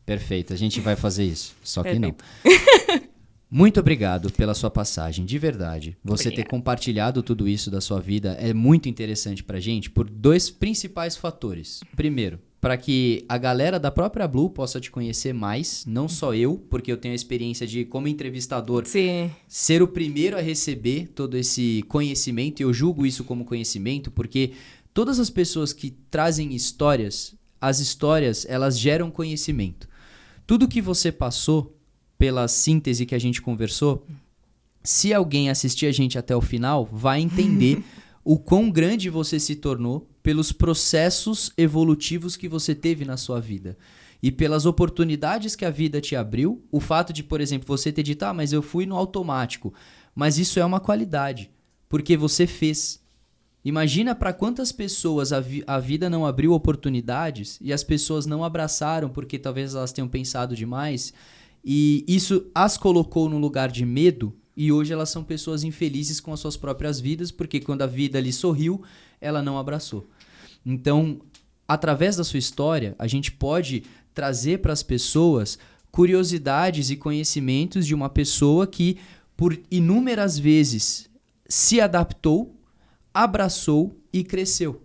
A: Perfeito, a gente vai fazer isso. Só que não.
B: Perfeito.
A: Muito obrigado pela sua passagem, de verdade. Você ter
B: Obrigada.
A: compartilhado tudo isso da sua vida é muito interessante pra gente por dois principais fatores. Primeiro, para que a galera da própria Blue possa te conhecer mais, não só eu, porque eu tenho a experiência de, como entrevistador,
B: Sim.
A: ser o primeiro a receber todo esse conhecimento, e eu julgo isso como conhecimento, porque todas as pessoas que trazem histórias, as histórias, elas geram conhecimento. Tudo que você passou, pela síntese que a gente conversou, se alguém assistir a gente até o final, vai entender o quão grande você se tornou pelos processos evolutivos que você teve na sua vida. E pelas oportunidades que a vida te abriu, o fato de, por exemplo, você ter dito, mas eu fui no automático. Mas isso é uma qualidade, porque você fez. Imagina para quantas pessoas a vida não abriu oportunidades e as pessoas não abraçaram porque talvez elas tenham pensado demais e isso as colocou num lugar de medo E hoje elas são pessoas infelizes com as suas próprias vidas, porque quando a vida lhe sorriu, ela não abraçou. Então, através da sua história, a gente pode trazer para as pessoas curiosidades e conhecimentos de uma pessoa que, por inúmeras vezes, se adaptou, abraçou e cresceu.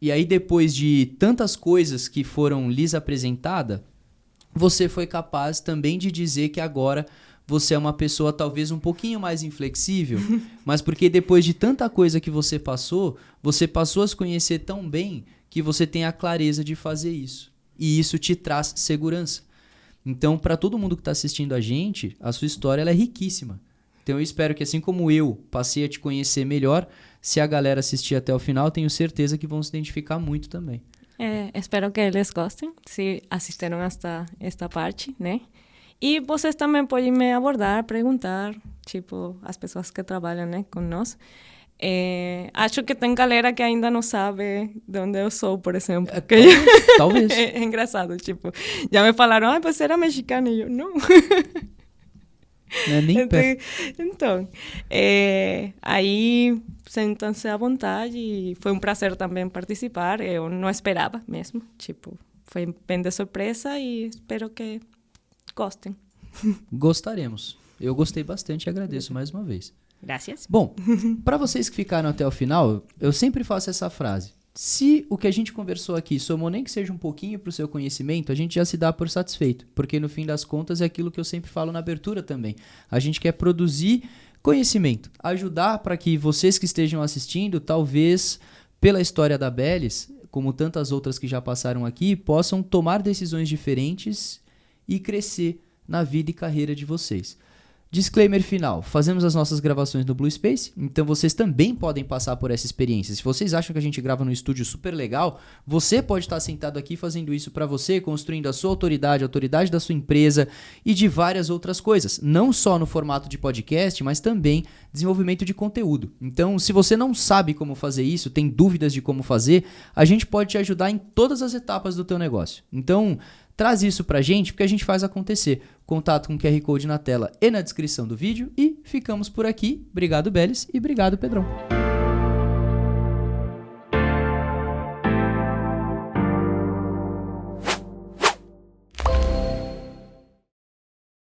A: E aí, depois de tantas coisas que foram lhes apresentadas, você foi capaz também de dizer que agora você é uma pessoa talvez um pouquinho mais inflexível, mas porque depois de tanta coisa que você passou a se conhecer tão bem que você tem a clareza de fazer isso. E isso te traz segurança. Então, para todo mundo que está assistindo a gente, a sua história ela é riquíssima. Então, eu espero que assim como eu passei a te conhecer melhor, se a galera assistir até o final, tenho certeza que vão se identificar muito também.
B: Espero que eles gostem, se assistiram hasta esta parte, né? E vocês também podem me abordar, perguntar, tipo, as pessoas que trabalham, né, com nós. Acho que tem galera que ainda não sabe de onde eu sou, por exemplo.
A: Talvez.
B: É engraçado, tipo, já me falaram, você era mexicana, e eu, não.
A: Não é nem perto.
B: Então, aí sentam-se à vontade e foi um prazer também participar. Eu não esperava mesmo, tipo, foi bem de surpresa e espero que gostem.
A: Gostaremos. Eu gostei bastante e agradeço mais uma vez.
B: Graças.
A: Bom, para vocês que ficaram até o final, eu sempre faço essa frase. Se o que a gente conversou aqui somou nem que seja um pouquinho para o seu conhecimento, a gente já se dá por satisfeito. Porque no fim das contas é aquilo que eu sempre falo na abertura também. A gente quer produzir conhecimento, ajudar para que vocês que estejam assistindo, talvez pela história da Bellis, como tantas outras que já passaram aqui, possam tomar decisões diferentes e crescer na vida e carreira de vocês. Disclaimer final, fazemos as nossas gravações no Blue Space, então vocês também podem passar por essa experiência. Se vocês acham que a gente grava num estúdio super legal, você pode estar sentado aqui fazendo isso para você, construindo a sua autoridade, a autoridade da sua empresa e de várias outras coisas. Não só no formato de podcast, mas também desenvolvimento de conteúdo. Então, se você não sabe como fazer isso, tem dúvidas de como fazer, a gente pode te ajudar em todas as etapas do teu negócio. Então, traz isso pra gente, porque a gente faz acontecer. Contato com o QR Code na tela e na descrição do vídeo. E ficamos por aqui. Obrigado, Bellis, e obrigado, Pedrão.